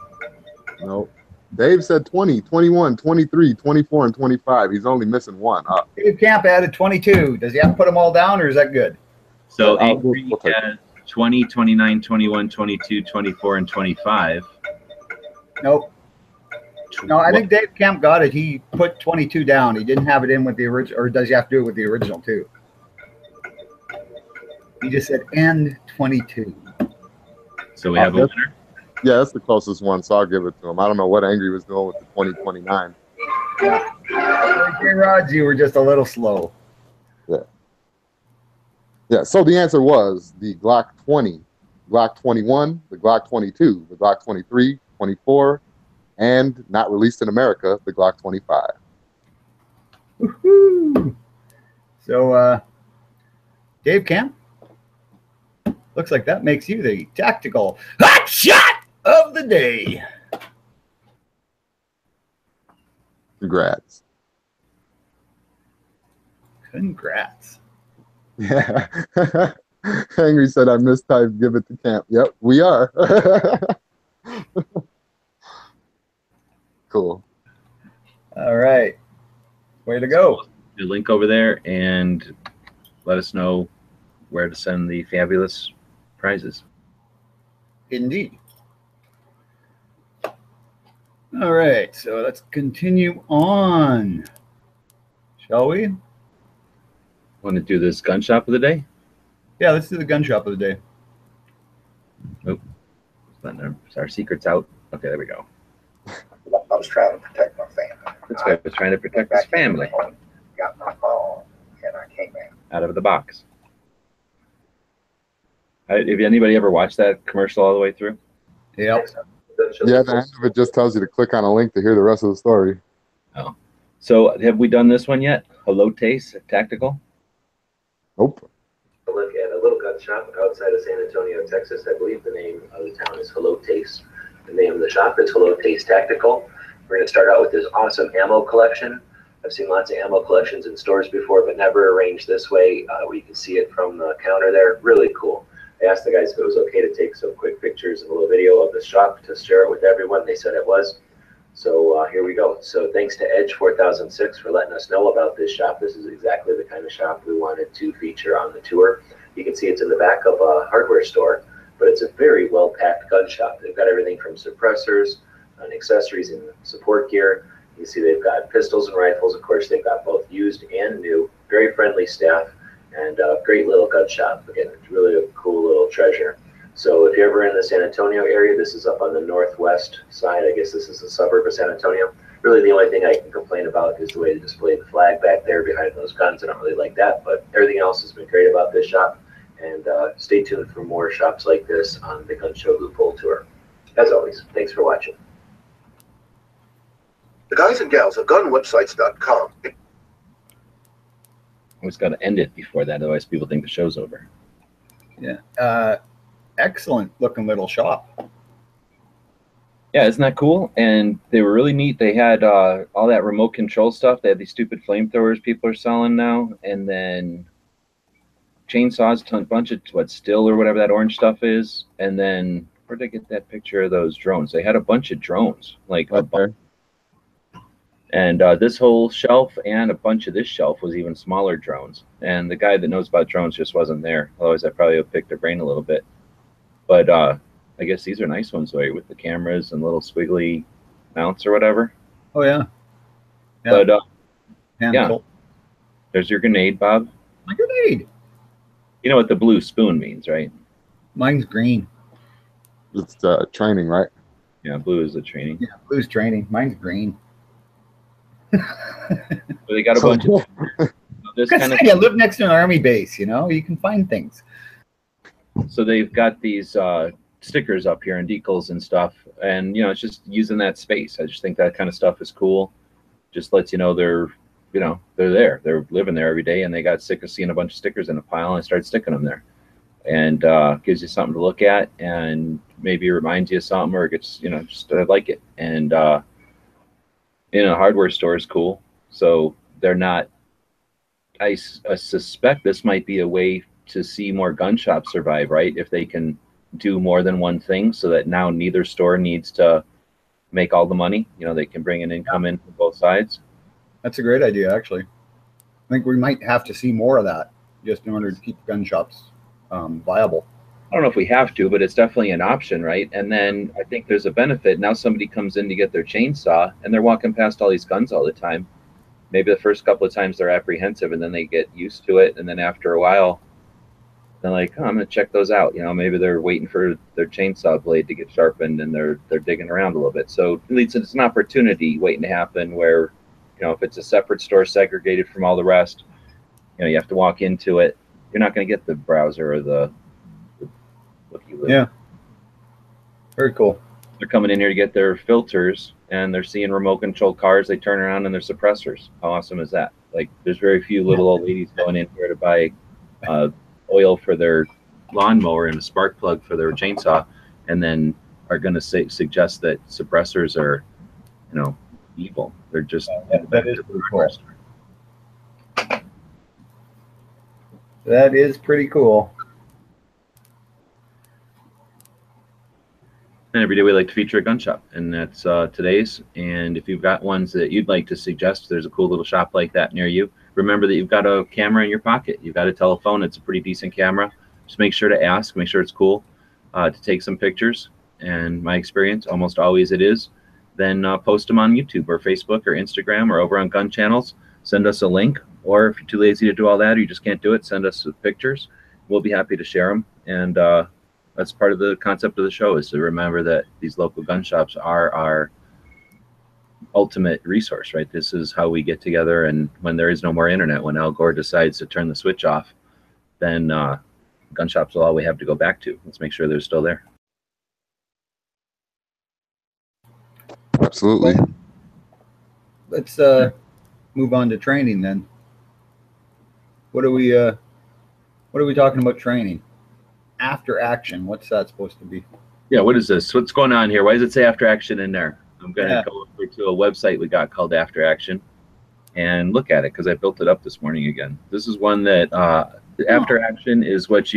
Nope. Dave said 20, 21, 23, 24, and 25. He's only missing one. Dave Camp added 22. Does he have to put them all down, or is that good? So Angry has 20, 29, 21, 22, 24, and 25. Nope. No, I think Dave Camp got it. He put 22 down. He didn't have it in with the original, or does he have to do it with the original too? He just said and 22. So we have a winner. Yeah, that's the closest one, so I'll give it to him. I don't know what Angry was doing with the 2029. Yeah. Rods, you were just a little slow. Yeah. Yeah, so the answer was the Glock 20, Glock 21, the Glock 22, the Glock 23, 24, and not released in America, the Glock 25. Woohoo! So, Dave Camp, looks like that makes you the tactical hot shot of the day. Congrats. Congrats. Yeah. Angry said I mistyped give it to Camp. Yep, we are. Cool. All right. Way to go. The link over there and let us know where to send the fabulous prizes. Indeed. All right, so let's continue on, shall we? Want to do this gun shop of the day? Yeah, let's do the gun shop of the day. Oh, our secret's out. Okay, there we go. I was trying to protect my family. This guy was trying to protect his family. Got my phone, and I came out of the box. Have anybody ever watched that commercial all the way through? Yep. Yeah, the end of it just tells you to click on a link to hear the rest of the story. Oh. So have we done this one yet? Hello Taste Tactical? Nope. A look at a little gun shop outside of San Antonio, Texas. I believe the name of the town is Hello Taste. The name of the shop is Hello Taste Tactical. We're going to start out with this awesome ammo collection. I've seen lots of ammo collections in stores before, but never arranged this way where you can see it from the counter there. Really cool. I asked the guys if it was okay to take some quick pictures and a little video of the shop to share it with everyone. They said it was. So here we go. So thanks to Edge 4006 for letting us know about this shop. This is exactly the kind of shop we wanted to feature on the tour. You can see it's in the back of a hardware store, but it's a very well-packed gun shop. They've got everything from suppressors and accessories and support gear. You see they've got pistols and rifles. Of course, they've got both used and new. Very friendly staff and a great little gun shop. Again, it's really a cool little treasure. So if you're ever in the San Antonio area, this is up on the northwest side. I guess this is a suburb of San Antonio. Really, the only thing I can complain about is the way they display the flag back there behind those guns. I don't really like that, but everything else has been great about this shop. And stay tuned for more shops like this on the Gun Show Loophole Tour. As always, thanks for watching. The guys and gals of gunwebsites.com. Always got to end it before that, otherwise people think the show's over. Yeah. Excellent looking little shop. Yeah, isn't that cool? And they were really neat. They had all that remote control stuff. They had these stupid flamethrowers people are selling now, and then chainsaws, a bunch of Stihl or whatever that orange stuff is. And then where'd they get that picture of those drones? They had a bunch of drones, like a bunch. And this whole shelf and a bunch of this shelf was even smaller drones. And the guy that knows about drones just wasn't there. Otherwise, I probably would have picked their brain a little bit. But I guess these are nice ones, right, with the cameras and little squiggly mounts or whatever. Oh, yeah. But yeah. There's your grenade, Bob. My grenade. You know what the blue spoon means, right? Mine's green. It's training, right? Yeah, blue is the training. Yeah, blue's training. Mine's green. But they got a bunch of this kind of. I live next to an army base. You know, you can find things. So they've got these stickers up here and decals and stuff, and it's just using that space. I just think that kind of stuff is cool. Just lets you know they're there. They're living there every day, and they got sick of seeing a bunch of stickers in a pile and start sticking them there. And gives you something to look at, and maybe reminds you of something, or it gets just I like it. And hardware store is cool. So they're not. I suspect this might be a way to see more gun shops survive, right? If they can do more than one thing, so that now neither store needs to make all the money. They can bring an income in from both sides. That's a great idea, actually. I think we might have to see more of that, just in order to keep gun shops viable. I don't know if we have to, but it's definitely an option, right? And then I think there's a benefit. Now somebody comes in to get their chainsaw, and they're walking past all these guns all the time. Maybe the first couple of times they're apprehensive, and then they get used to it, and then after a while, they're like, oh, I'm going to check those out. Maybe they're waiting for their chainsaw blade to get sharpened, and they're digging around a little bit. So at least it's an opportunity waiting to happen where, if it's a separate store segregated from all the rest, you have to walk into it. You're not going to get the browser or the yeah. Very cool. They're coming in here to get their filters, and they're seeing remote control cars. They turn around and they're suppressors. How awesome is that? Like, there's very few little old ladies going in here to buy oil for their lawnmower and a spark plug for their chainsaw, and then are going to suggest that suppressors are, evil. They're just that is pretty cool. That is pretty cool. And every day we like to feature a gun shop, and that's today's. And if you've got ones that you'd like to suggest, there's a cool little shop like that near you. Remember that you've got a camera in your pocket. You've got a telephone. It's a pretty decent camera. Just make sure to ask, make sure it's cool, to take some pictures. And my experience, almost always it is. Then post them on YouTube or Facebook or Instagram or over on gun channels. Send us a link. Or if you're too lazy to do all that or you just can't do it, send us the pictures. We'll be happy to share them. And that's part of the concept of the show, is to remember that these local gun shops are our ultimate resource, right? This is how we get together, and when there is no more internet, when Al Gore decides to turn the switch off, then gun shops will all we have to go back to. Let's make sure they're still there. Absolutely. Let's move on to training then. What are we talking about training? After action, what's that supposed to be? Yeah, what is this? What's going on here? Why does it say after action in there? I'm going to go over to a website we got called After Action and look at it, because I built it up this morning again. This is one that After Action is what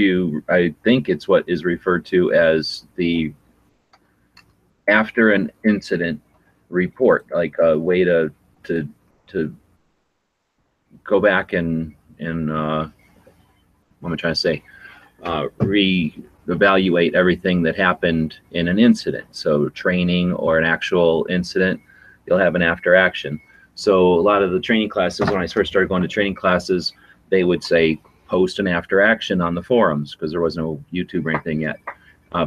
I think it's what is referred to as the after an incident report, like a way to go back and what am I trying to say? Re-evaluate everything that happened in an incident. So training or an actual incident, you'll have an after action. So a lot of the training classes, when I first started going to training classes, they would say post an after action on the forums, because there was no YouTube or anything yet.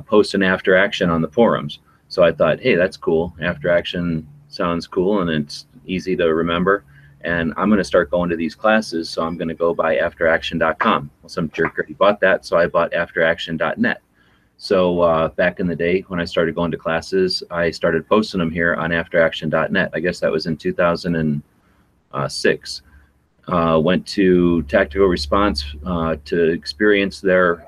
post an after action on the forums. So I thought, hey, that's cool. After action sounds cool and it's easy to remember. And I'm going to start going to these classes. So I'm going to go buy afteraction.com. Well, some jerk already bought that. So I bought afteraction.net. So back in the day when I started going to classes, I started posting them here on afteraction.net. I guess that was in 2006. Went to Tactical Response to experience their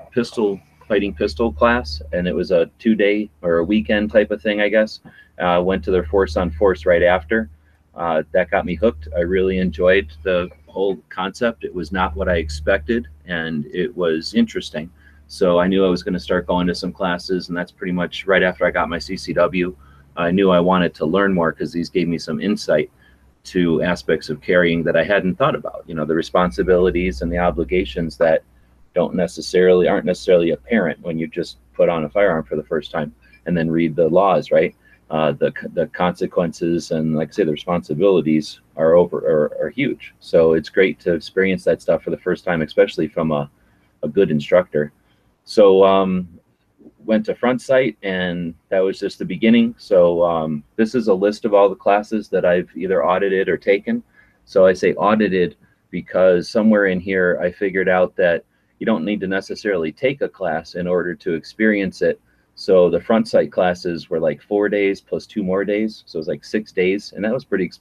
fighting pistol class, and it was a 2-day or a weekend type of thing, I guess. Went to their Force on Force right after. That got me hooked. I really enjoyed the whole concept. It was not what I expected, and it was interesting. So I knew I was going to start going to some classes, and that's pretty much right after I got my CCW. I knew I wanted to learn more because these gave me some insight to aspects of carrying that I hadn't thought about. You know, the responsibilities and the obligations that aren't necessarily apparent when you just put on a firearm for the first time and then read the laws, right? The consequences and, like I say, the responsibilities are huge. So it's great to experience that stuff for the first time, especially from a good instructor. So went to Front Sight, and that was just the beginning. So this is a list of all the classes that I've either audited or taken. So I say audited because somewhere in here I figured out that you don't need to necessarily take a class in order to experience it. So the Front Sight classes were like 4 days plus 2 more days. So it was like 6 days, and that was pretty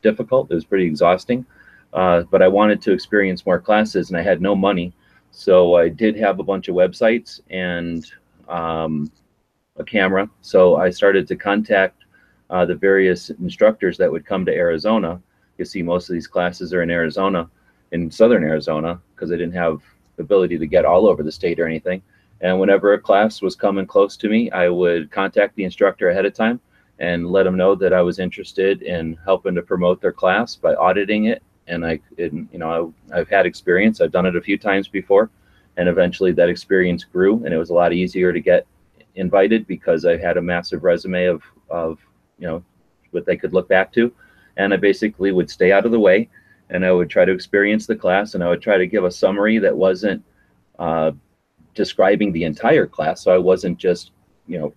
difficult. It was pretty exhausting. But I wanted to experience more classes, and I had no money. So I did have a bunch of websites and a camera. So I started to contact the various instructors that would come to Arizona. You see most of these classes are in Arizona, in southern Arizona, because I didn't have the ability to get all over the state or anything. And whenever a class was coming close to me, I would contact the instructor ahead of time and let them know that I was interested in helping to promote their class by auditing it. And I've had experience. I've done it a few times before, and eventually that experience grew, and it was a lot easier to get invited because I had a massive resume of what they could look back to. And I basically would stay out of the way, and I would try to experience the class, and I would try to give a summary that wasn't describing the entire class. So I wasn't just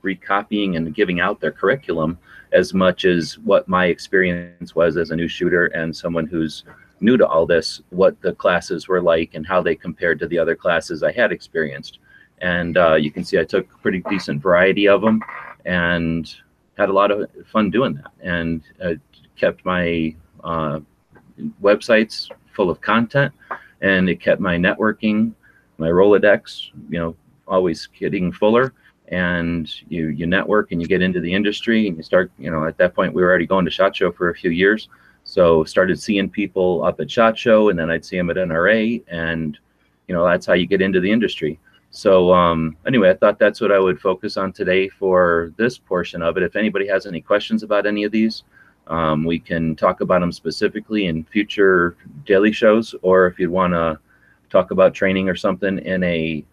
recopying and giving out their curriculum as much as what my experience was as a new shooter and someone who's new to all this, what the classes were like and how they compared to the other classes I had experienced. And you can see I took a pretty decent variety of them and had a lot of fun doing that, and kept my websites full of content, and it kept my networking, my Rolodex, always getting fuller. And you network and you get into the industry, and you start, at that point we were already going to SHOT Show for a few years. So started seeing people up at SHOT Show, and then I'd see them at NRA, and that's how you get into the industry. So anyway, I thought that's what I would focus on today for this portion of it. If anybody has any questions about any of these, we can talk about them specifically in future daily shows, or if you'd want to talk about training or something in a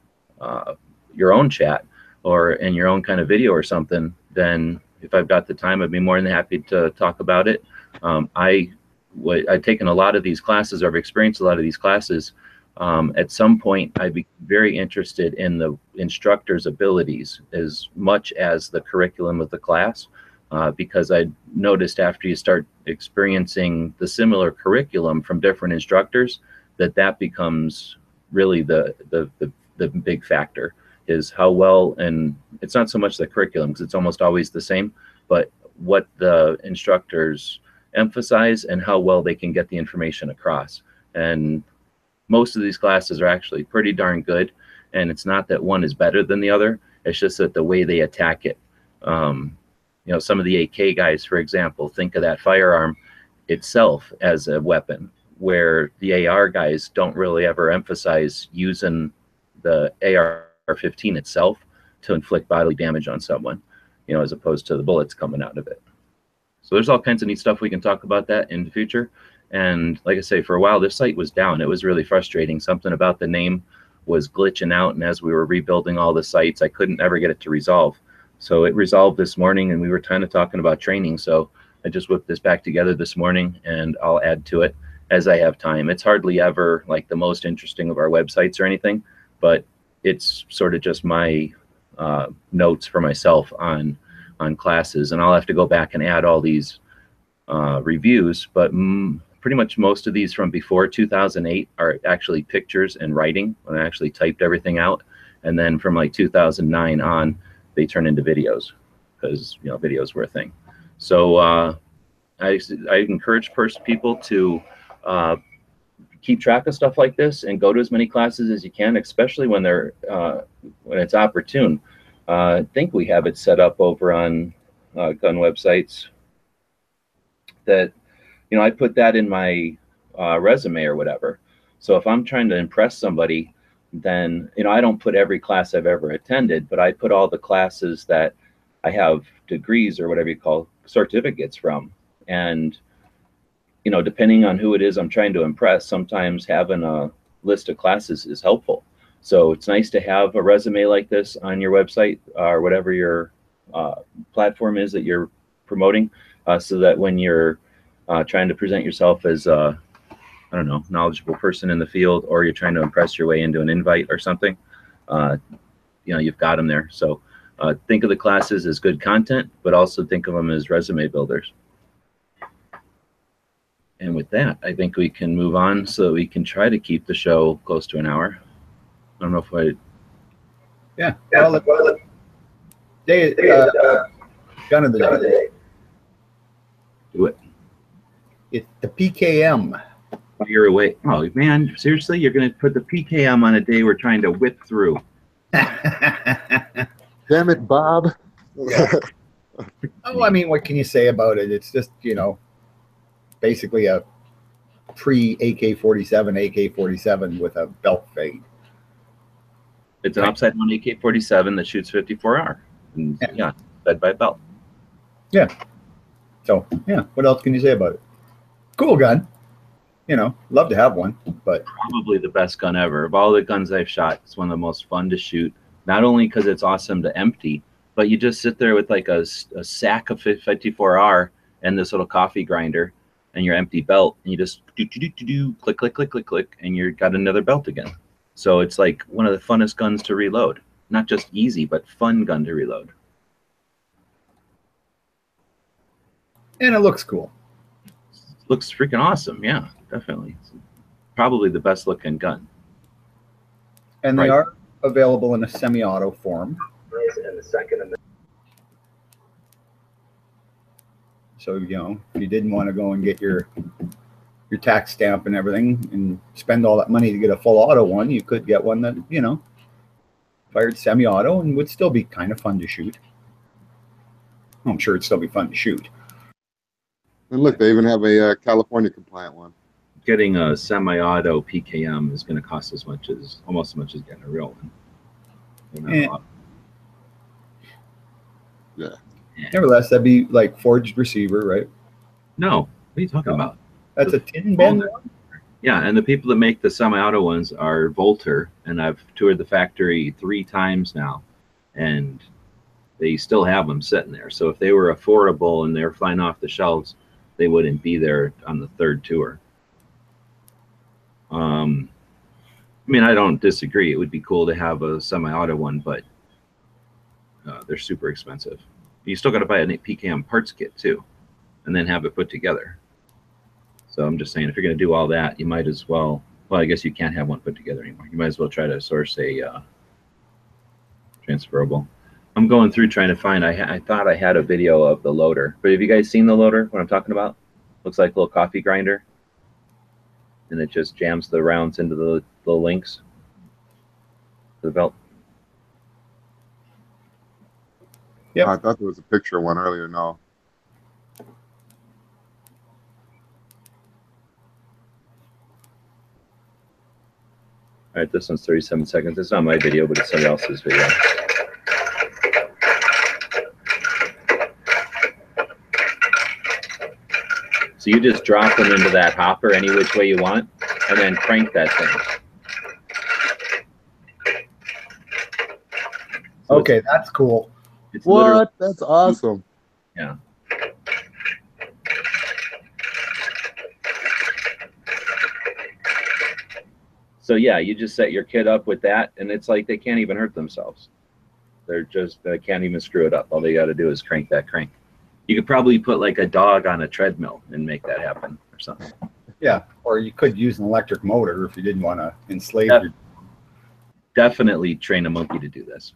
your own chat or in your own kind of video or something, then if I've got the time, I'd be more than happy to talk about it. I've taken a lot of these classes, or I've experienced a lot of these classes. At some point, I'd be very interested in the instructor's abilities as much as the curriculum of the class, because I noticed after you start experiencing the similar curriculum from different instructors, that becomes really the big factor, is how well, and it's not so much the curriculum because it's almost always the same, but what the instructors emphasize and how well they can get the information across. And most of these classes are actually pretty darn good, and it's not that one is better than the other, it's just that the way they attack it. Some of the AK guys, for example, think of that firearm itself as a weapon, where the AR guys don't really ever emphasize using the AR-15 itself to inflict bodily damage on someone, as opposed to the bullets coming out of it. So there's all kinds of neat stuff we can talk about that in the future. And like I say, for a while, this site was down. It was really frustrating. Something about the name was glitching out, and as we were rebuilding all the sites, I couldn't ever get it to resolve. So it resolved this morning, and we were kind of talking about training. So I just whipped this back together this morning, and I'll add to it as I have time. It's hardly ever like the most interesting of our websites or anything, but it's sort of just my notes for myself on classes, and I'll have to go back and add all these reviews, but pretty much most of these from before 2008 are actually pictures and writing when I actually typed everything out, and then from like 2009 on they turn into videos because videos were a thing. So I encourage people to keep track of stuff like this and go to as many classes as you can, especially when they're when it's opportune. I think we have it set up over on gun websites that I put that in my resume or whatever. So if I'm trying to impress somebody, then I don't put every class I've ever attended, but I put all the classes that I have degrees or whatever you call certificates from. And depending on who it is I'm trying to impress, sometimes having a list of classes is helpful. So it's nice to have a resume like this on your website or whatever your platform is that you're promoting, so that when you're trying to present yourself as a, I don't know, knowledgeable person in the field, or you're trying to impress your way into an invite or something, you've got them there. So think of the classes as good content, but also think of them as resume builders. And with that, I think we can move on so that we can try to keep the show close to an hour. I don't know if I... Yeah. Well, day, gun of the day. Do it. It's the PKM. Fire away. Oh, man, seriously? You're going to put the PKM on a day we're trying to whip through? Damn it, Bob. Oh, I mean, what can you say about it? It's just, basically a pre-AK-47 AK-47 with a belt fade. It's an upside down AK-47 that shoots 54R. And, yeah, fed by a belt. Yeah. So, yeah, what else can you say about it? Cool gun. Love to have one, but... Probably the best gun ever. Of all the guns I've shot, it's one of the most fun to shoot. Not only because it's awesome to empty, but you just sit there with like a sack of 54R and this little coffee grinder and your empty belt, and you just click, click, click, click, click, and you've got another belt again. So it's like one of the funnest guns to reload. Not just easy, but fun gun to reload. And it looks cool. Looks freaking awesome. Yeah, definitely. It's probably the best looking gun. And they are available in a semi-auto form. So, if you didn't want to go and get your tax stamp and everything and spend all that money to get a full auto one, you could get one that, fired semi-auto and would still be kind of fun to shoot. I'm sure it'd still be fun to shoot. And look, they even have a California compliant one. Getting a semi-auto PKM is going to cost almost as much as getting a real one. Yeah. Nevertheless, that'd be like forged receiver, right? No. What are you talking about? That's a tin bend one? Yeah, and the people that make the semi-auto ones are Volter, and I've toured the factory 3 times now, and they still have them sitting there. So if they were affordable and they're flying off the shelves, they wouldn't be there on the 3rd tour. I don't disagree. It would be cool to have a semi-auto one, but they're super expensive. You still got to buy a PKM parts kit too, and then have it put together. So I'm just saying, if you're going to do all that, you might as well. Well, I guess you can't have one put together anymore. You might as well try to source a transferable. I'm going through trying to find. I thought I had a video of the loader, but have you guys seen the loader? What I'm talking about? Looks like a little coffee grinder, and it just jams the rounds into the links. The belt. Yep. I thought there was a picture of one earlier. No. All right, this one's 37 seconds. It's not my video, but it's somebody else's video. So you just drop them into that hopper any which way you want, and then crank that thing. So okay, that's cool. It's What? That's awesome. Yeah. So yeah, you just set your kid up with that, and it's like they can't even hurt themselves. They're just, they can't even screw it up. All they got to do is crank that crank. You could probably put like a dog on a treadmill and make that happen or something. Yeah, or you could use an electric motor if you didn't want to enslave Yeah. your. Definitely train a monkey to do this.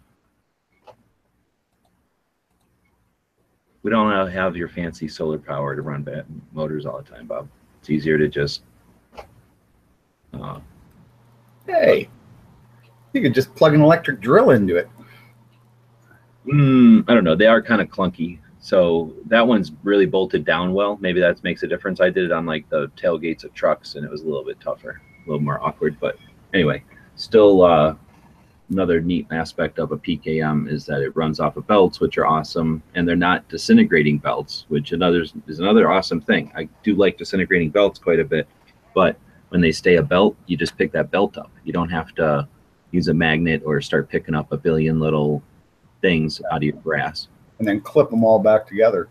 We don't have your fancy solar power to run motors all the time, Bob. It's easier to just. Hey, you could just plug an electric drill into it. I don't know. They are kind of clunky. So that one's really bolted down well. Maybe that makes a difference. I did it on like the tailgates of trucks, and it was a little bit tougher, a little more awkward. But anyway, still another neat aspect of a PKM is that it runs off of belts, which are awesome, and they're not disintegrating belts, which is another awesome thing. I do like disintegrating belts quite a bit, but when they stay a belt, you just pick that belt up. You don't have to use a magnet or start picking up a billion little things out of your grass. And then clip them all back together.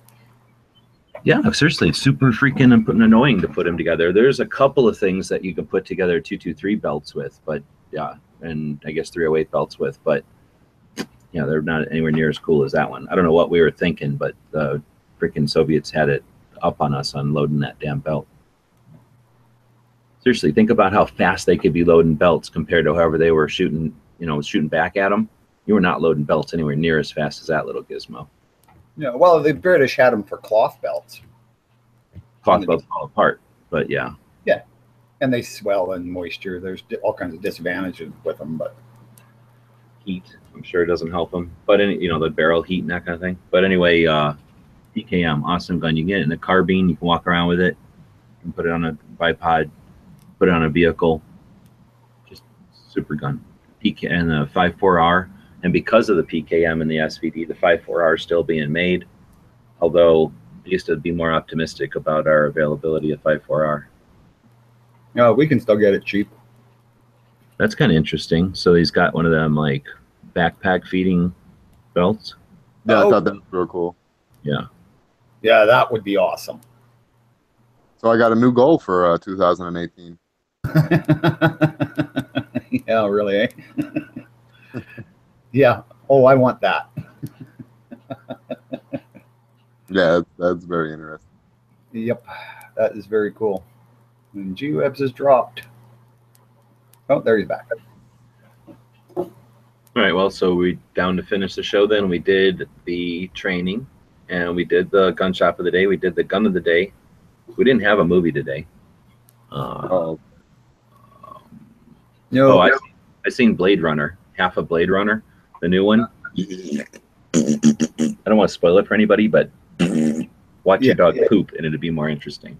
Yeah, seriously, it's super freaking annoying to put them together. There's a couple of things that you can put together 223 belts with, but yeah, and I guess 308 belts with, but yeah, they're not anywhere near as cool as that one. I don't know what we were thinking, but the freaking Soviets had it up on us unloading that damn belt. Seriously, think about how fast they could be loading belts compared to however they were shooting, shooting back at them. You were not loading belts anywhere near as fast as that little gizmo. Yeah, well, the British had them for cloth belts. Cloth belts fall apart, but yeah. Yeah, and they swell in moisture. There's all kinds of disadvantages with them, but heat, I'm sure it doesn't help them. But the barrel heat and that kind of thing. But anyway, PKM, awesome gun. You can get it in a carbine. You can walk around with it. You can put it on a bipod, put it on a vehicle. Just super gun. PK and the 5.4R. And because of the PKM and the SVD, the 5.4R is still being made. Although I used to be more optimistic about our availability of 5.4R. we can still get it cheap. That's kind of interesting. So he's got one of them like backpack feeding belts. Yeah, I thought that was real cool. Yeah. Yeah, that would be awesome. So I got a new goal for 2018. Yeah, really, eh? Yeah. Oh, I want that. Yeah, that's very interesting. Yep, that is very cool. And G-Webs has dropped. Oh, there he's back. All right, well, so we down to finish the show then. We did the training, and we did the gun shop of the day. We did the gun of the day. We didn't have a movie today. No. I seen Blade Runner, half of Blade Runner, the new one. I don't want to spoil it for anybody, but watch your dog poop, and it'd be more interesting.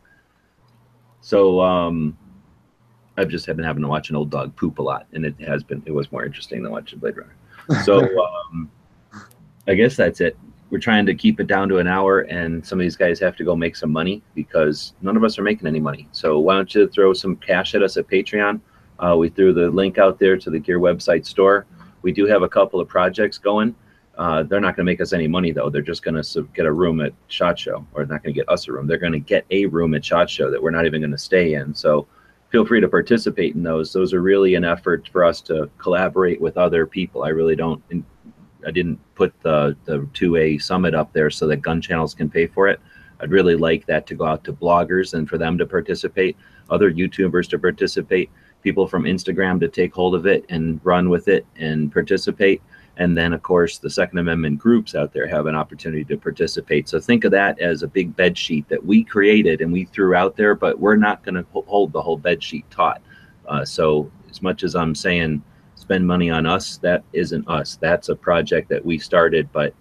So I've just been having to watch an old dog poop a lot, and it was more interesting than watching Blade Runner. So I guess that's it. We're trying to keep it down to an hour, and some of these guys have to go make some money because none of us are making any money. So why don't you throw some cash at us at Patreon? We threw the link out there to the Gear website store. We do have a couple of projects going. They're not going to make us any money, though. They're just going to get a room at SHOT Show, or they're not going to get us a room. They're going to get a room at SHOT Show that we're not even going to stay in. So feel free to participate in those. Those are really an effort for us to collaborate with other people. I didn't put the 2A summit up there so that gun channels can pay for it. I'd really like that to go out to bloggers and for them to participate, other YouTubers to participate, people from Instagram to take hold of it and run with it and participate. And then, of course, the Second Amendment groups out there have an opportunity to participate. So think of that as a big bed sheet that we created and we threw out there, but we're not going to hold the whole bed sheet taut. So as much as I'm saying spend money on us, that isn't us. That's a project that we started, but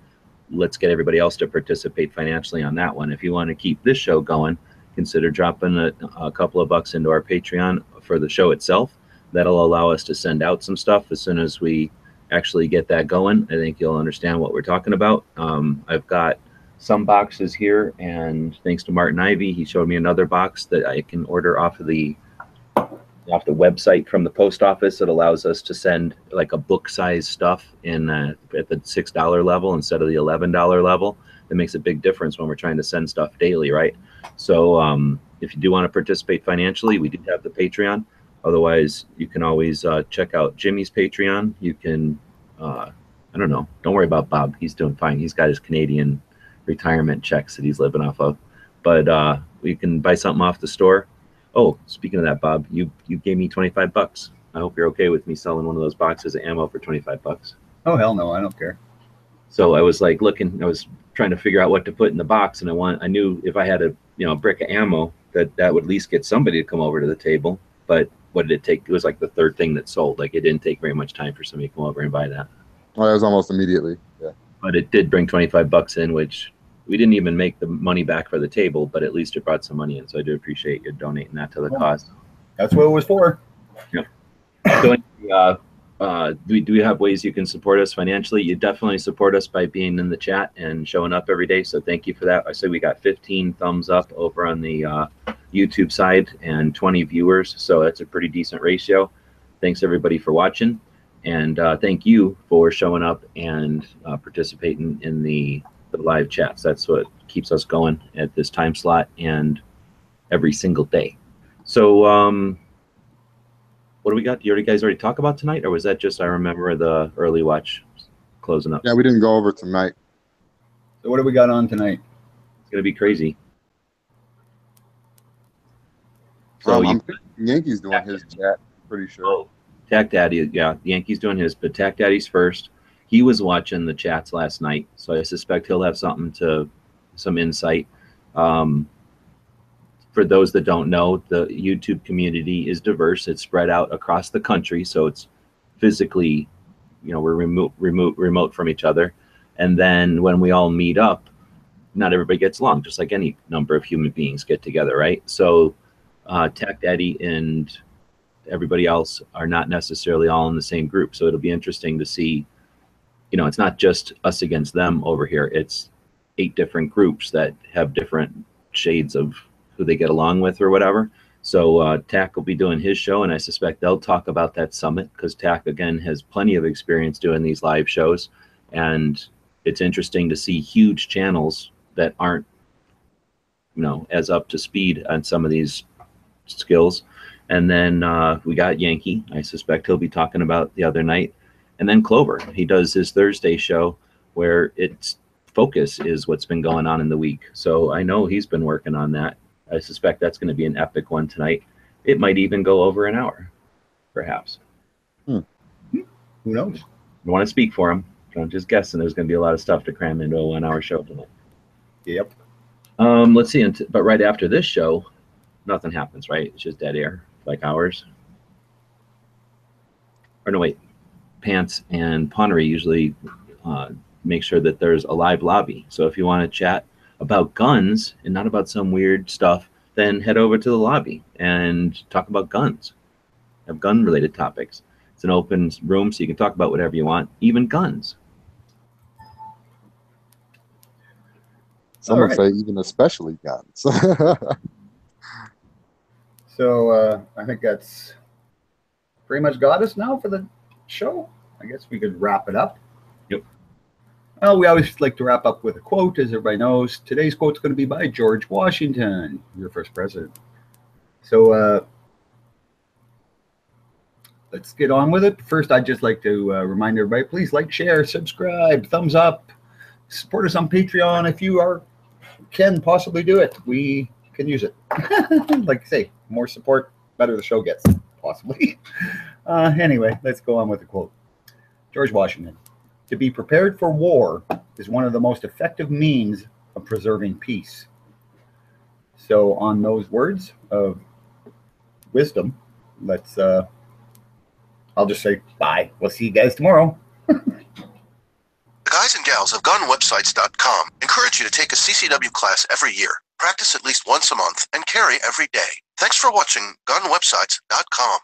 let's get everybody else to participate financially on that one. If you want to keep this show going, consider dropping a couple of bucks into our Patreon for the show itself. That'll allow us to send out some stuff as soon as we actually get that going. I think you'll understand what we're talking about. I've got some boxes here, and thanks to Martin Ivy, he showed me another box that I can order off the website from the post office. It allows us to send like a book size stuff in at the $6 level instead of the $11 level. That makes a big difference when we're trying to send stuff daily, right? So if you do want to participate financially, we do have the Patreon. Otherwise, you can always check out Jimmy's Patreon. You can I don't know. Don't worry about Bob. He's doing fine. He's got his Canadian retirement checks that he's living off of. But we can buy something off the store. Oh, speaking of that, Bob, you gave me $25. I hope you're okay with me selling one of those boxes of ammo for $25. Oh, hell no, I don't care. So I was like I was trying to figure out what to put in the box, and I knew if I had a brick of ammo that would at least get somebody to come over to the table. But what did it take? It was like the third thing that sold. Like, it didn't take very much time for somebody to come over and buy that. Oh, that was almost immediately. Yeah. But it did bring $25 in, which we didn't even make the money back for the table, but at least it brought some money in. So I do appreciate you donating that to the cause. That's what it was for. Yep. So, do we have ways you can support us financially? You definitely support us by being in the chat and showing up every day. So thank you for that. I say we got 15 thumbs up over on the YouTube side and 20 viewers. So that's a pretty decent ratio. Thanks everybody for watching. And thank you for showing up and participating in the live chats. That's what keeps us going at this time slot and every single day. So what do we got? You guys already talk about tonight, or was that just I remember the early watch closing up? Yeah, we didn't go over tonight. So what do we got on tonight? It's gonna be crazy. So I'm thinking Yankees doing his chat, pretty sure. Oh, Tack Daddy, yeah, the Yankees doing his, but Tack Daddy's first. He was watching the chats last night, so I suspect he'll have some insight. For those that don't know, the YouTube community is diverse. It's spread out across the country, so it's physically, we're remote from each other. And then when we all meet up, not everybody gets along, just like any number of human beings get together, right? So Tack Daddy and everybody else are not necessarily all in the same group. So it'll be interesting to see, it's not just us against them over here. It's 8 different groups that have different shades of who they get along with or whatever. So Tack will be doing his show, and I suspect they'll talk about that summit because Tack, again, has plenty of experience doing these live shows. And it's interesting to see huge channels that aren't, as up to speed on some of these skills. And then we got Yankee. I suspect he'll be talking about the other night. And then Clover. He does his Thursday show where its focus is what's been going on in the week. So I know he's been working on that. I suspect that's going to be an epic one tonight. It might even go over an hour, perhaps. Who knows? I want to speak for him. I'm just guessing there's going to be a lot of stuff to cram into a 1-hour show tonight. Yep. Let's see. But right after this show, nothing happens, right? It's just dead air, like ours. Or no, wait. Pants and Ponery usually make sure that there's a live lobby. So if you want to chat about guns and not about some weird stuff, then head over to the lobby and talk about guns. Have gun-related topics. It's an open room, so you can talk about whatever you want, even guns. Some would say even especially guns. So I think that's pretty much got us now for the show. I guess we could wrap it up. Yep. Well, we always like to wrap up with a quote, as everybody knows. Today's quote is going to be by George Washington, your first president. So let's get on with it. First, I'd just like to remind everybody, please like, share, subscribe, thumbs up, support us on Patreon if you can possibly do it. We can use it. Like I say, more support, better the show gets, possibly. Anyway, let's go on with the quote. George Washington. To be prepared for war is one of the most effective means of preserving peace. So on those words of wisdom, let's, I'll just say bye. We'll see you guys tomorrow. The guys and gals of GunWebsites.com encourage you to take a CCW class every year, practice at least once a month, and carry every day. Thanks for watching GunWebsites.com.